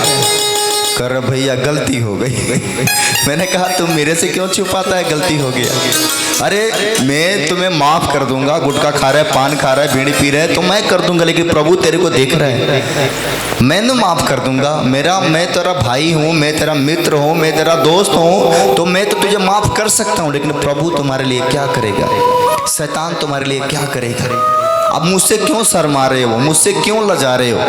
कर भैया गलती हो गई। मैंने कहा तुम मेरे से क्यों छुपाता है, गलती हो गया। अरे मैं तुम्हें माफ कर दूंगा, गुटखा खा रहा है, पान खा रहा है, बीड़ी पी रहा है तो मैं कर दूंगा, लेकिन प्रभु तेरे को देख रहा है, मैं तो माफ कर दूंगा। मैं तेरा भाई हूँ, मैं तेरा मित्र हूँ, मैं तेरा दोस्त हूँ, तो मैं तो तुझे माफ कर सकता हूँ। लेकिन प्रभु तुम्हारे लिए क्या करेगा, शैतान तुम्हारे लिए क्या करेगा? अब मुझसे क्यों शर्मा रहे हो, मुझसे क्यों लजा रहे हो?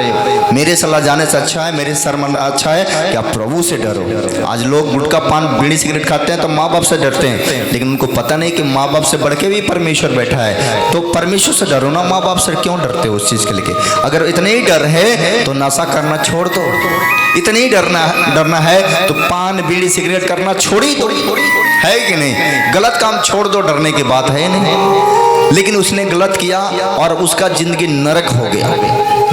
मेरे से लजाने से अच्छा है, मेरे शर्म अच्छा है कि आप प्रभु से डरो। आज लोग गुटखा पान बीड़ी सिगरेट खाते हैं तो माँ बाप से डरते हैं, लेकिन उनको पता नहीं कि माँ बाप से बढ़ के भी परमेश्वर बैठा है। तो परमेश्वर से डरो ना, माँ बाप से क्यों डरते हो उस चीज़ के लिए? अगर इतने ही डर है तो नशा करना छोड़ दो। इतने ही डरना है तो पान बीड़ी सिगरेट करना छोड़ी दो, है कि नहीं? गलत काम छोड़ दो, डरने की बात है नहीं। लेकिन उसने गलत किया और उसका जिंदगी नरक हो गया।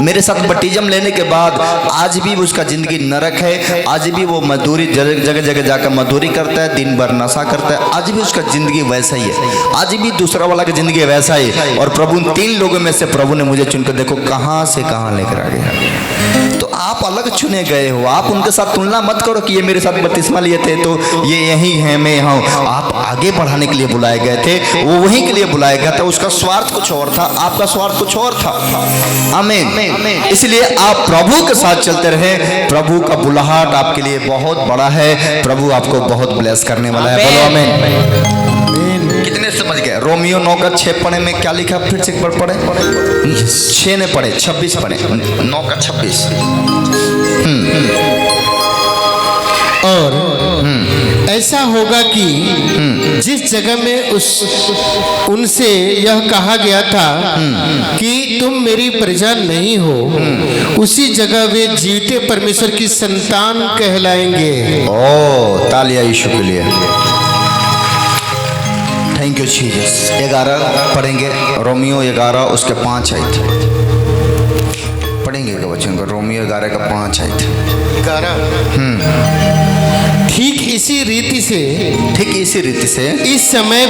मेरे साथ बपटिज्म लेने के बाद आज भी उसका जिंदगी नरक है। आज भी वो मजदूरी जगह जगह जाकर मजदूरी करता है, दिन भर नशा करता है। आज भी उसका जिंदगी वैसा ही है, आज भी दूसरा वाला की जिंदगी वैसा ही है। और प्रभु 3 लोगों में से प्रभु ने मुझे चुनकर देखो कहाँ से कहाँ लेकर आ गया। तो आप अलग चुने गए हो। आप उनके साथ तुलना मत करो कि ये मेरे साथ बपतिस्मा लिए थे तो ये यही है, मैं यहाँ हूँ। आप आगे बढ़ाने के लिए बुलाए गए थे, वो वहीं के लिए बुलाया गया था। उसका स्वार्थ कुछ और था, आपका स्वार्थ कुछ और था। आमीन। इसलिए आप प्रभु के साथ चलते रहे। प्रभु का बुलाहट आपके लिए बहुत बड़ा है। प्रभु आपको बहुत ब्लेस करने वाला है। बोलो आमीन। कितने समझ गए? रोमियो 9:6 पढ़े में क्या लिखा? फिर से एक बार पढ़े। 6 ने पढ़े, 26 पढ़े, 9:26। और ऐसा होगा कि जिस जगह में उनसे यह कहा गया था कि तुम मेरी प्रजा नहीं हो, उसी जगह वे जीवते परमेश्वर की संतान कहलाएंगे। ओ तालियां यीशु के लिए। Thank you Jesus. 11 पढ़ेंगे, रोमियो 11 उसके 5 आयत पढ़ेंगे वचन को। रोमियो 11 का 5 आयत। 11 ठीक इसी रीति से इस समय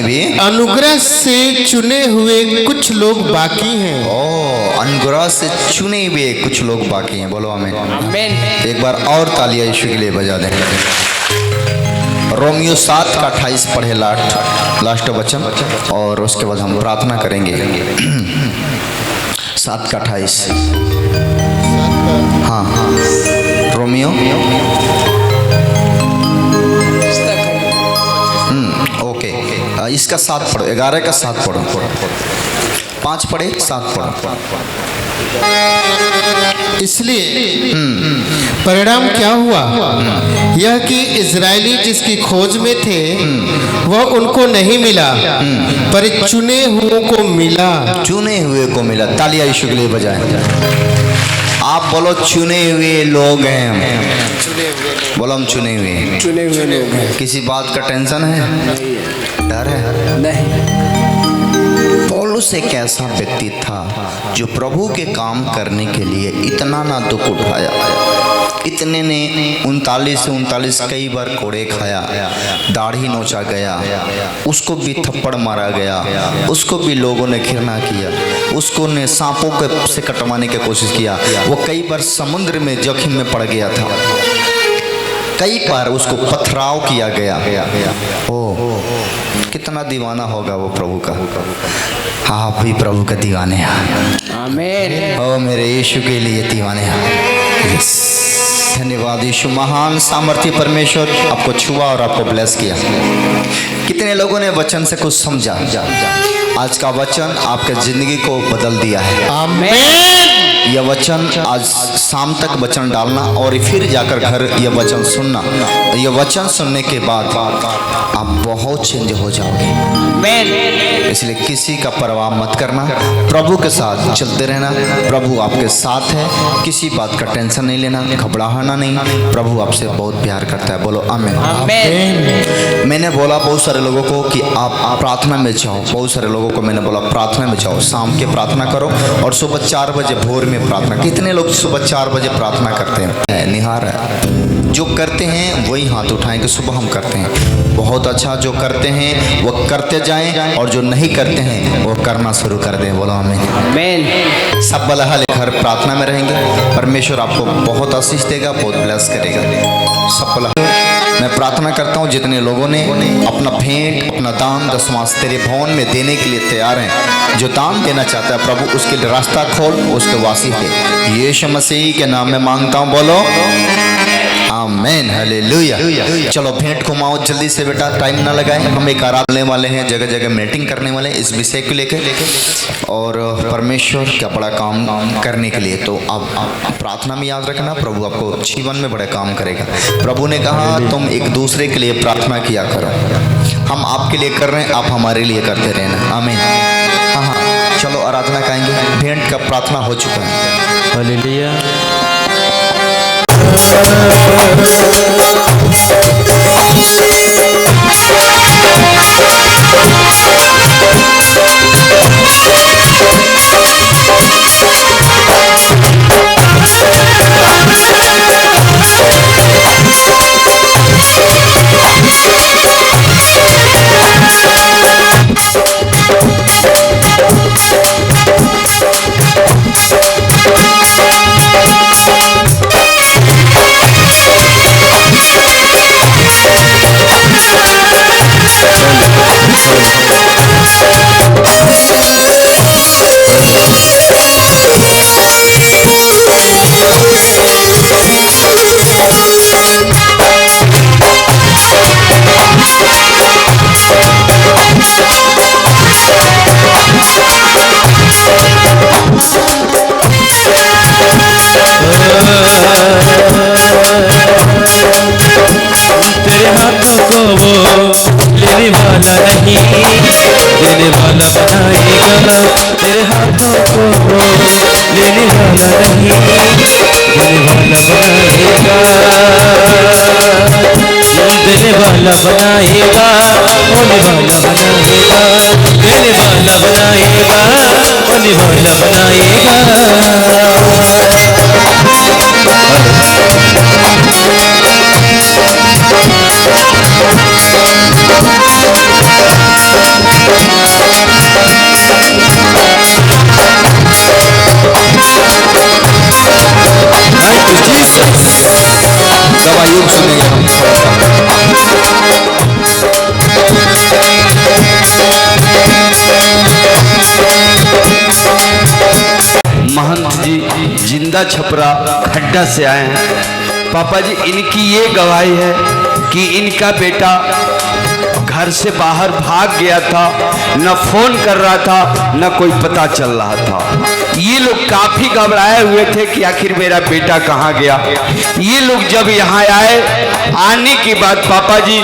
भी अनुग्रह से चुने हुए कुछ लोग बाकी हैं। ओ अनुग्रह से चुने हुए कुछ लोग बाकी हैं। बोलो आमीन। आमीन। एक बार और तालियां यीशु के लिए बजा दें। रोमियो 7 का 28 पढ़े लास्ट वचन, और उसके बाद हम प्रार्थना करेंगे। 7 का 28। हाँ हाँ, रोमियो ओके, इसका 7 पढ़ो, 11 का 7 पढ़ो, 5 पढ़े 7 पढ़ो। इसलिए परिणाम क्या हुआ, यह कि इजरायली जिसकी खोज में थे वह उनको नहीं मिला, पर चुने हुओं को मिला। चुने हुए को मिला। तालियां यीशु के लिए बजाएं। आप बोलो चुने हुए लोग हैं। बोलो हम चुने हुए हैं। चुने हुए लोग हैं। किसी बात का टेंशन है, डर है? नहीं। पौलुस एक ऐसा व्यक्ति था जो प्रभु के काम करने के लिए इतना ना दुख उठाया। इतने ने 39 कई बार कोड़े खाया, दाढ़ी नोचा गया, उसको भी थप्पड़ मारा गया, उसको भी लोगों ने घृणा किया, उसको ने सांपों के से कटवाने की कोशिश किया। वो कई बार समुद्र में जोखिम में पड़ गया था, कई बार उसको पथराव किया गया। ओ कितना दीवाना होगा वो प्रभु का। आप भी प्रभु का दीवाने हैं। आमीन। ओ मेरे यीशु के लिए दीवाने हैं। धन्यवाद यीशु, महान सामर्थ्य परमेश्वर आपको छुआ और आपको ब्लेस किया। कितने लोगों ने वचन से कुछ समझा? आज का वचन आपके जिंदगी को बदल दिया है। आमीन। यह वचन आज शाम तक वचन डालना और फिर जाकर घर यह वचन सुनना। यह वचन सुनने के बाद आप बहुत चेंज हो जाओगे। इसलिए किसी का परवाह मत करना, प्रभु के साथ चलते रहना। प्रभु आपके साथ है, किसी बात का टेंशन नहीं लेना, घबराना नहीं। प्रभु आपसे बहुत प्यार करता है। बोलो आमीन। मैंने बोला बहुत सारे लोगों को कि आप प्रार्थना में जाओ। बहुत सारे लोगों को मैंने बोला प्रार्थना में जाओ, शाम के प्रार्थना करो और सुबह 4 बजे भोर में प्रार्थना। कितने लोग सुबह 4 बजे प्रार्थना करते हैं? निहार है। जो करते हैं वही हाथ उठाएं कि सुबह हम करते हैं। बहुत अच्छा, जो करते हैं वो करते जाएं और जो नहीं करते हैं वो करना शुरू कर दें। बोलो आमीन। सब बलहाल घर प्रार्थना में रहेंगे, परमेश्वर आपको बहुत आशीष देगा, बहुत ब्लेस करेगा। सब बलहाल मैं प्रार्थना करता हूँ जितने लोगों ने अपना भेंट, अपना दान, दशमांश तेरे भवन में देने के लिए तैयार हैं, जो दान देना चाहता है प्रभु उसके लिए रास्ता खोल, उसके वासी है। यीशु मसीह के नाम में मांगता हूँ। बोलो आमीन, हालेलुया। चलो भेंट घुमाओ जल्दी से बेटा, टाइम ना लगाएं। हम एक आराधना वाले हैं, जगह जगह मीटिंग करने वाले हैं इस विषय को लेकर और परमेश्वर का बड़ा काम करने के लिए। तो आप प्रार्थना में याद रखना, प्रभु आपको जीवन में बड़े काम करेगा। प्रभु ने कहा तुम एक दूसरे के लिए प्रार्थना किया करो। हम आपके लिए कर रहे हैं, आप हमारे लिए करते रहना। आमीन। हाँ हाँ, चलो आराधना करेंगे। भेंट का प्रार्थना हो चुका है। हालेलुया। तेरे हाथों को वो लेने वाला नहीं, देने वाला बनाएगा। तेरे हाथों को वो लेने वाला नहीं, देने वाला बनाएगा। देने वाला बनाएगा, होने वाला बनाएगा। देने वाला बनाएगा, होने वाला बनाएगा। गवाही सुनेंगे हम। सिंधा छपरा खड्डा से आए हैं। पापा जी इनकी ये गवाही है कि इनका बेटा घर से बाहर भाग गया था, न फोन कर रहा था न कोई पता चल रहा था। ये लोग काफी घबराए हुए थे कि आखिर मेरा बेटा कहाँ गया। ये लोग जब यहाँ आए, आने के बाद पापा जी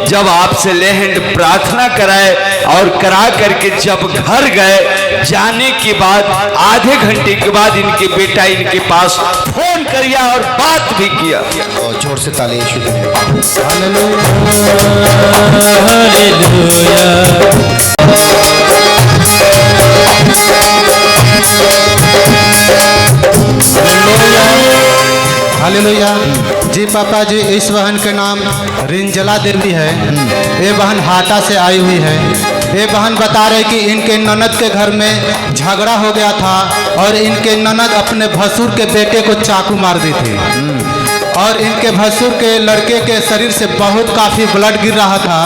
जब आपसे लेहंड प्रार्थना कराए और करा करके जब घर गए, जाने के बाद आधे घंटे के बाद इनके बेटा इनके पास फोन किया और बात भी किया। और जोर से ताली यीशु के लिए। हालेलुया। जी पापा जी, इस बहन के नाम रिंजला देवी है। ये बहन हाटा से आई हुई है। ये बहन बता रहे कि इनके ननद के घर में झगड़ा हो गया था और इनके ननद अपने भसुर के बेटे को चाकू मार दी थी और इनके भसुर के लड़के के शरीर से बहुत काफ़ी ब्लड गिर रहा था।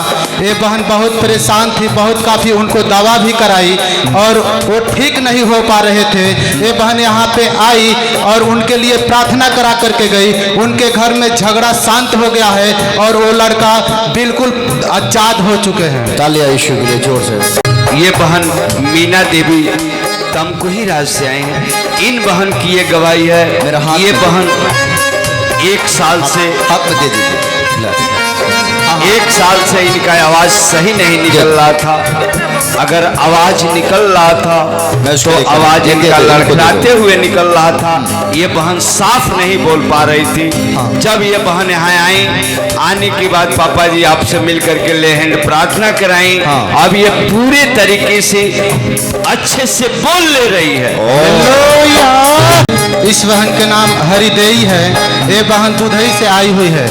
ये बहन बहुत परेशान थी, बहुत काफ़ी उनको दवा भी कराई और वो ठीक नहीं हो पा रहे थे। ये बहन यहाँ पे आई और उनके लिए प्रार्थना करा करके गई। उनके घर में झगड़ा शांत हो गया है और वो लड़का बिल्कुल आजाद हो चुके हैं। ताली यीशु के लिए जोर से। ये बहन मीना देवी तमकुही राज्य से आई हैं। इन बहन की ये गवाही है। मेरा हाथ ये में बहन 1 साल से हाथ में दे दीजिए। 1 साल से इनका आवाज सही नहीं निकल रहा था। अगर आवाज निकल रहा था तो आवाज इनका लड़खड़ाते हुए निकल रहा था। ये बहन साफ नहीं बोल पा रही थी। जब ये बहन यहाँ आई, आने के बाद पापा जी आपसे मिल करके लेहंड प्रार्थना कराई। अब ये पूरे तरीके से अच्छे से बोल ले रही है। इस बहन के नाम हरिदेई है। ये बहन दुधई से आई हुई है।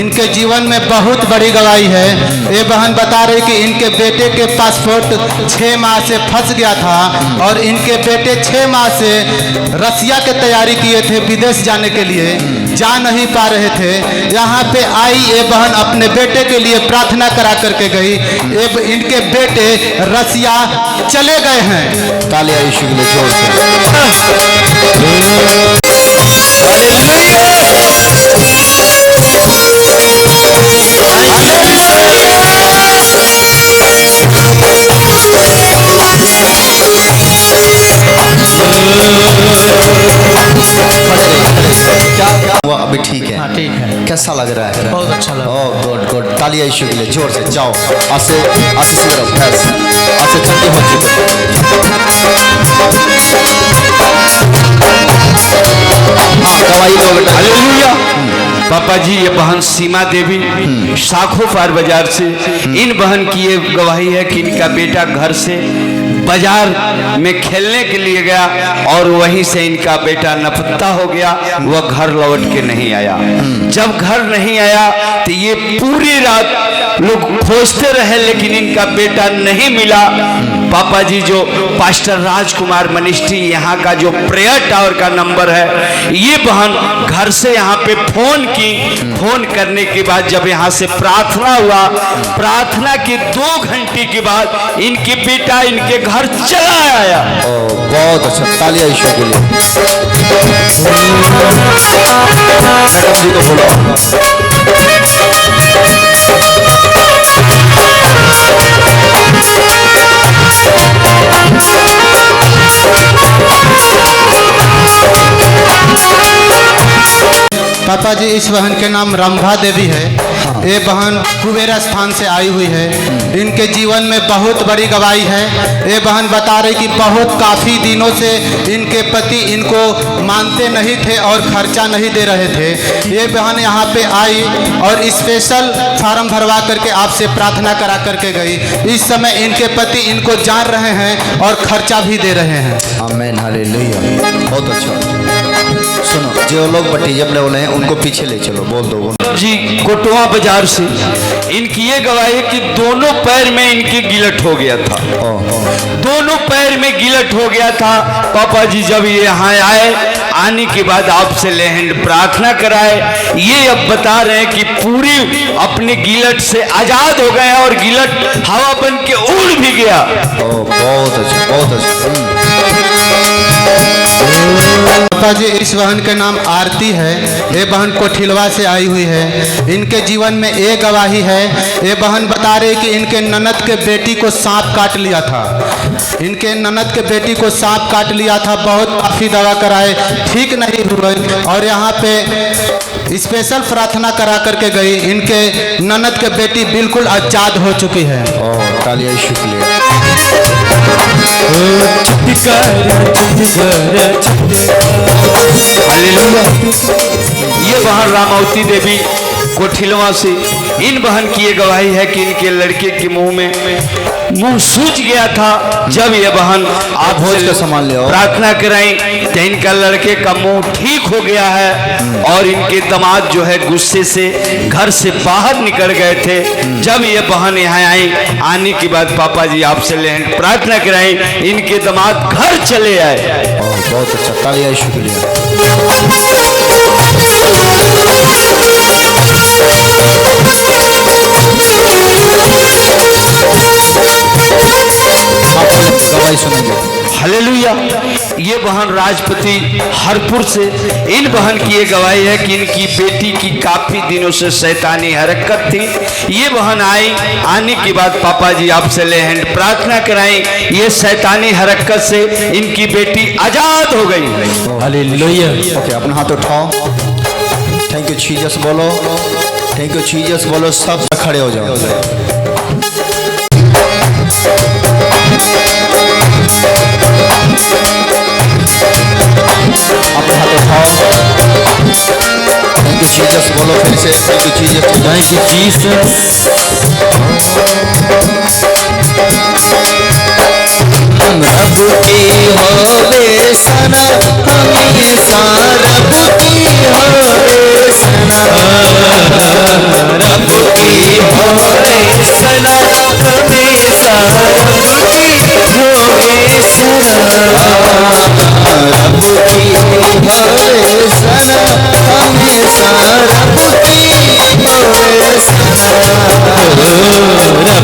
इनके जीवन में बहुत बड़ी गवाही है। ये बहन बता रही कि इनके बेटे के पासपोर्ट 6 माह से फंस गया था और इनके बेटे 6 माह से रसिया की तैयारी किए थे विदेश जाने के लिए, जा नहीं पा रहे थे। यहाँ पे आई ये बहन अपने बेटे के लिए प्रार्थना करा करके गई। इनके बेटे रसिया चले गए हैं। ताली यीशु के लिए जोर से। क्या हुआ? अभी ठीक है? हाँ ठीक है, कैसा लग रहा है? बहुत अच्छा लगा। Oh good good. ताली यीशु के लिए जोर से। जाओ आसे सीधा फैस आसे चलती हो दवाई लो बेटा। हालेलुया। पापा जी ये बहन सीमा देवी साखो फार बाजार से, इन बहन की ये गवाही है कि इनका बेटा घर से बाजार में खेलने के लिए गया और वहीं से इनका बेटा लापता हो गया। वह घर लौट के नहीं आया। जब घर नहीं आया तो ये पूरी रात लोग खोजते रहे लेकिन इनका बेटा नहीं मिला। पापा जी जो पास्टर राजकुमार मनिस्ट्री यहाँ का जो प्रेयर टावर का नंबर है, ये बहन घर से यहाँ पे फोन की। फोन करने के बाद जब यहाँ से प्रार्थना हुआ, प्रार्थना के 2 घंटे के बाद इनके बेटा इनके घर चला आया। बहुत अच्छा। तालियां यीशु के लिए। मैडम जी को बोलो। पापा जी इस बहन के नाम रंभा देवी है। ये बहन कुबेर स्थान से आई हुई है। इनके जीवन में बहुत बड़ी गवाही है। ये बहन बता रही कि बहुत काफ़ी दिनों से इनके पति इनको मानते नहीं थे और खर्चा नहीं दे रहे थे। ये बहन यहाँ पे आई और स्पेशल फार्म भरवा करके आपसे प्रार्थना करा करके गई। इस समय इनके पति इनको जान रहे हैं और खर्चा भी दे रहे हैं। आमीन हालेलुया। बहुत अच्छा। सुनो, जो लोग बटी जब बोले हैं उनको पीछे ले चलो। बोल दो जी। कोटवा बाजार से इनकी ये गवाही है कि दोनों पैर में इनके गिलट हो गया था। दोनों पैर में गिलट हो गया था। पापा जी जब ये यहाँ आए, आने के बाद आपसे लेहंड प्रार्थना कराए, ये अब बता रहे हैं कि पूरी अपने गिलट से आजाद हो गए और गिलट हवा बन के उड़ भी गया। बहुत अच्छा, बहुत अच्छा। पापा जी इस बहन का नाम आरती है। ये बहन कोठिलवा से आई हुई है। इनके जीवन में एक गवाही है। ये बहन बता रही कि इनके ननद के बेटी को सांप काट लिया था। इनके ननद के बेटी को सांप काट लिया था। बहुत काफ़ी दवा कराए, ठीक नहीं हुए और यहाँ पे स्पेशल प्रार्थना करा करके गई। इनके ननद के बेटी बिल्कुल आजाद हो चुकी है। और तालियां शुक्रिया। हालेलुया। ये बहन रामावती देवी कोठिलवा से, इन बहन की ये गवाही है कि इनके लड़के के मुंह सूज गया था। जब ये बहन आप भोज का सामान ले आओ। प्रार्थना कराई तो इनका लड़के का मुंह ठीक हो गया है और इनके दामाद जो है गुस्से से घर से बाहर निकल गए थे। जब ये बहन यहाँ आई, आने के बाद पापा जी आपसे प्रार्थना कराई, इनके दामाद घर चले आए। बहुत अच्छा, तालियां शुक्रिया। गवाही सुनेंगे। हालेलुया। ये बहन राजपति हरपुर से, इन बहन की ये गवाही है कि इनकी बेटी की काफी दिनों से शैतानी हरकत थी। ये बहन आई, आने के बाद पापा जी आपसे प्रार्थना कराई, ये शैतानी हरकत से इनकी बेटी आजाद हो गई। हालेलुया। ओके, अपना हाथ उठाओ। थैंक यू जीसस बोलो, थैंक यू जीसस बोलो। सब खड़े हो जाओ। अपने हाथ उठाओ। थैंक यू जीसस बोलो फिर से। Thank you Jesus. Thank you Jesus. रब की होवे सना हमेशा, रब की होवे सना, रब की होवे सना हमेशा, रब की होवे सना, रब की होवे सना हमेशा, रब की होवे सना, रब की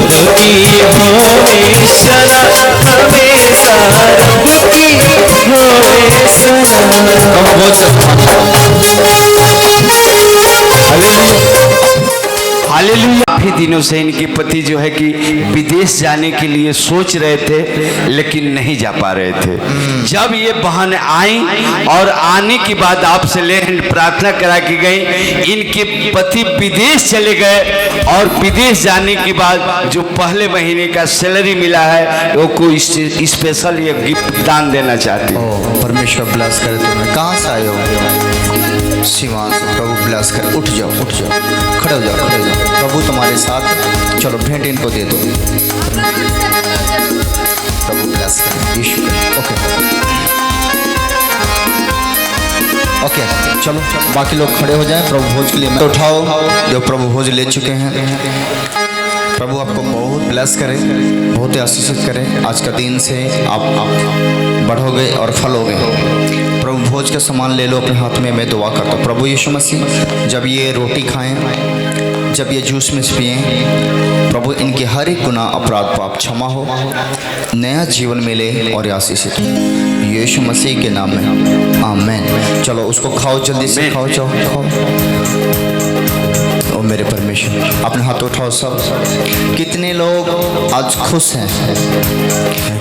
होवे सना हमेशा, रब की होवे सना। हालेलुया। काफी दिनों से इनके पति जो है कि विदेश जाने के लिए सोच रहे थे लेकिन नहीं जा पा रहे थे। जब ये बहन आई और आने के बाद आपसे प्रार्थना करा के गई, इनके पति विदेश चले गए और विदेश जाने के बाद जो पहले महीने का सैलरी मिला है वो कोई स्पेशल ये गिफ्ट दान देना चाहती हूँ। परमेश्वर ब्लेस करे। तुम्हें कहाँ से आए हो? सीमा से। प्रभु ब्लेस करे। उठ जाओ, उठ जाओ, खड़े हो जाओ, खड़े हो जाओ। प्रभु तुम्हारे साथ। चलो भेंट इनको दे दो। प्रभु ब्लेस करे। यीशु करे। ओके, चलो बाकी लोग खड़े हो जाएं प्रभु भोज के लिए। मैं उठाओ जो प्रभु भोज ले चुके हैं। प्रभु आपको बहुत ब्लेस करे, बहुत ही आशीषित करे। आज का दिन से आप बढ़ोगे और फलोगे। प्रभु भोज का सामान ले लो अपने हाथ में। मैं दुआ करता हूँ प्रभु यीशु मसीह, जब ये रोटी खाएं, जब ये जूस में पिएं, प्रभु इनके हर एक गुनाह अपराध पाप क्षमा हो, नया जीवन मिले और आशीषित हो यीशु मसीह के नाम में, आमीन। चलो उसको खाओ, जल्दी से खाओ, जाओ खाओ। ओ मेरे परमेश्वर, अपने हाथ उठाओ सब। कितने लोग आज खुश हैं?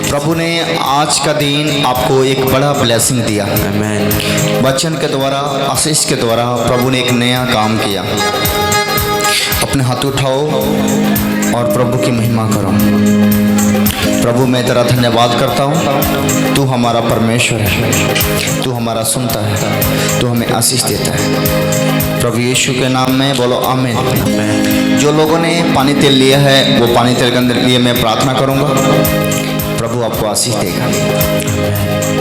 प्रभु ने आज का दिन आपको एक बड़ा ब्लेसिंग दिया। वचन के द्वारा, आशीष के द्वारा प्रभु ने एक नया काम किया। अपने हाथ उठाओ और प्रभु की महिमा करो। प्रभु मैं तेरा धन्यवाद करता हूँ। तू हमारा परमेश्वर है, तू हमारा सुनता है, तू हमें आशीष देता है। प्रभु यीशु के नाम में बोलो आमीन। जो लोगों ने पानी तेल लिया है वो पानी तेल के अंदर लिए मैं प्रार्थना करूँगा, प्रभु आपको आशीष देगा।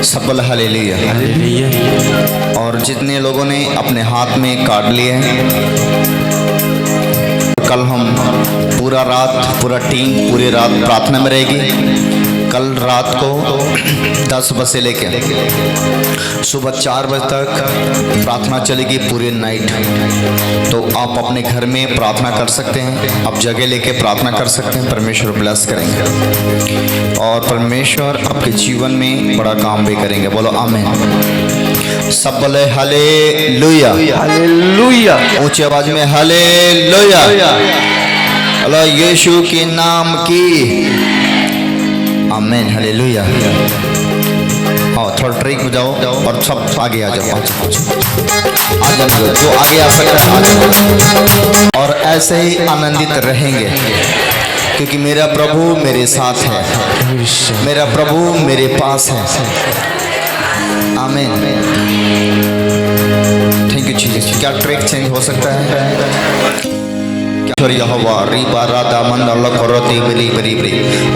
सबल हालेलुया। और जितने लोगों ने अपने हाथ में कार्ड लिए हैं, कल हम पूरा रात, पूरा टीम पूरी रात प्रार्थना में रहेगी। कल रात को 10 बजे से लेके सुबह 4 बजे तक प्रार्थना चलेगी पूरी नाइट। तो आप अपने घर में प्रार्थना कर सकते हैं, आप जगह लेके प्रार्थना कर सकते हैं। परमेश्वर ब्लेस करेंगे। और परमेश्वर आपके जीवन में बड़ा काम भी करेंगे। बोलो आमीन। सब बोले हालेलुया। हालेलुया। ऊंची आवाज में हालेलुया। अल्लाह यीशु के नाम की आमीन। हालेलुया। हाँ, थोड़ा ट्रेक में जाओ और सब आगे आ जाओ। आ जाओ, जो आगे आ सकता है आ जाओ। और ऐसे ही आनंदित रहेंगे क्योंकि मेरा प्रभु मेरे साथ है, मेरा प्रभु मेरे पास है। आमीन। Thank you Jesus. क्या ट्रैक चेंज हो सकता है?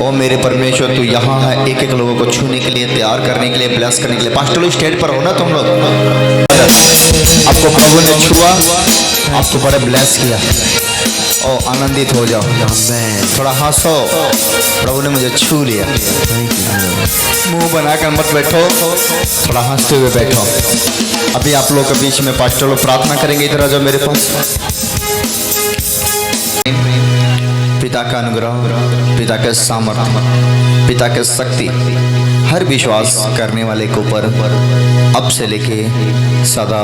ओ मेरे परमेश्वर, तू यहाँ है एक एक लोगों को छूने के लिए, तैयार करने के लिए, ब्लेस करने के लिए। पास्टर लोग स्टेज पर हो ना तुम लोग। आपको प्रभु ने छुआ, आपको बड़े ब्लेस किया। ओ आनंदित हो जाओ। थोड़ा हंसो, प्रभु ने मुझे छू लिया। मुंह बनाकर मत बैठो, थोड़ा हंसते हुए बैठो। अभी आप लोग के बीच में पास्टर लोग प्रार्थना करेंगे। इधर आ जाओ मेरे पास। पिता का अनुग्रह, पिता के सामर्थ्य, पिता के शक्ति हर विश्वास करने वाले के ऊपर अब से लेके सदा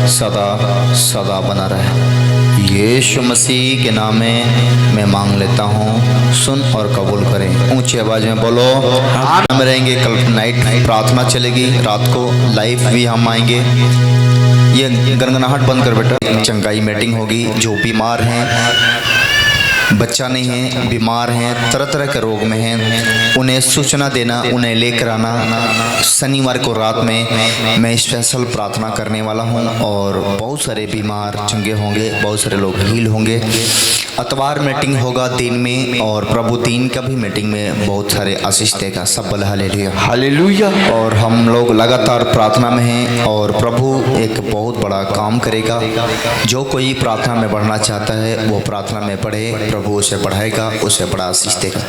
सदा सदा बना रहे। यीशु मसीह के नाम में मैं मांग लेता हूँ, सुन और कबूल करें। ऊंची आवाज में बोलो। हम रहेंगे, कल नाइट प्रार्थना चलेगी, रात को लाइव भी हम आएंगे। ये गनगनाहट बंद कर बेटा। चंगाई मीटिंग होगी। जो बीमार हैं, बच्चा नहीं है, बीमार हैं, तरह तरह के रोग में हैं, उन्हें सूचना देना, उन्हें लेकर आना। शनिवार को रात में मैं स्पेशल प्रार्थना करने वाला हूं और बहुत सारे बीमार चंगे होंगे, बहुत सारे लोग हील होंगे। अतवार मीटिंग होगा दिन में, और प्रभु दिन का भी मीटिंग में बहुत सारे आशीष देगा। सब बोले हालेलुया। हालेलुया। और हम लोग लगातार प्रार्थना में हैं और प्रभु एक बहुत बड़ा काम करेगा। जो कोई प्रार्थना में बढ़ना चाहता है वो प्रार्थना में बढ़े, प्रभु उसे बढ़ाएगा, उसे बड़ा आशीष देगा।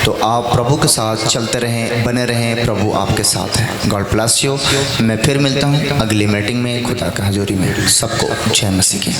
तो आप प्रभु के साथ चलते रहें, बने रहें, प्रभु आपके साथ है। God bless you. मैं फिर मिलता हूँ अगली मीटिंग में खुदा की हजूरी में। सबको जय मसीह की।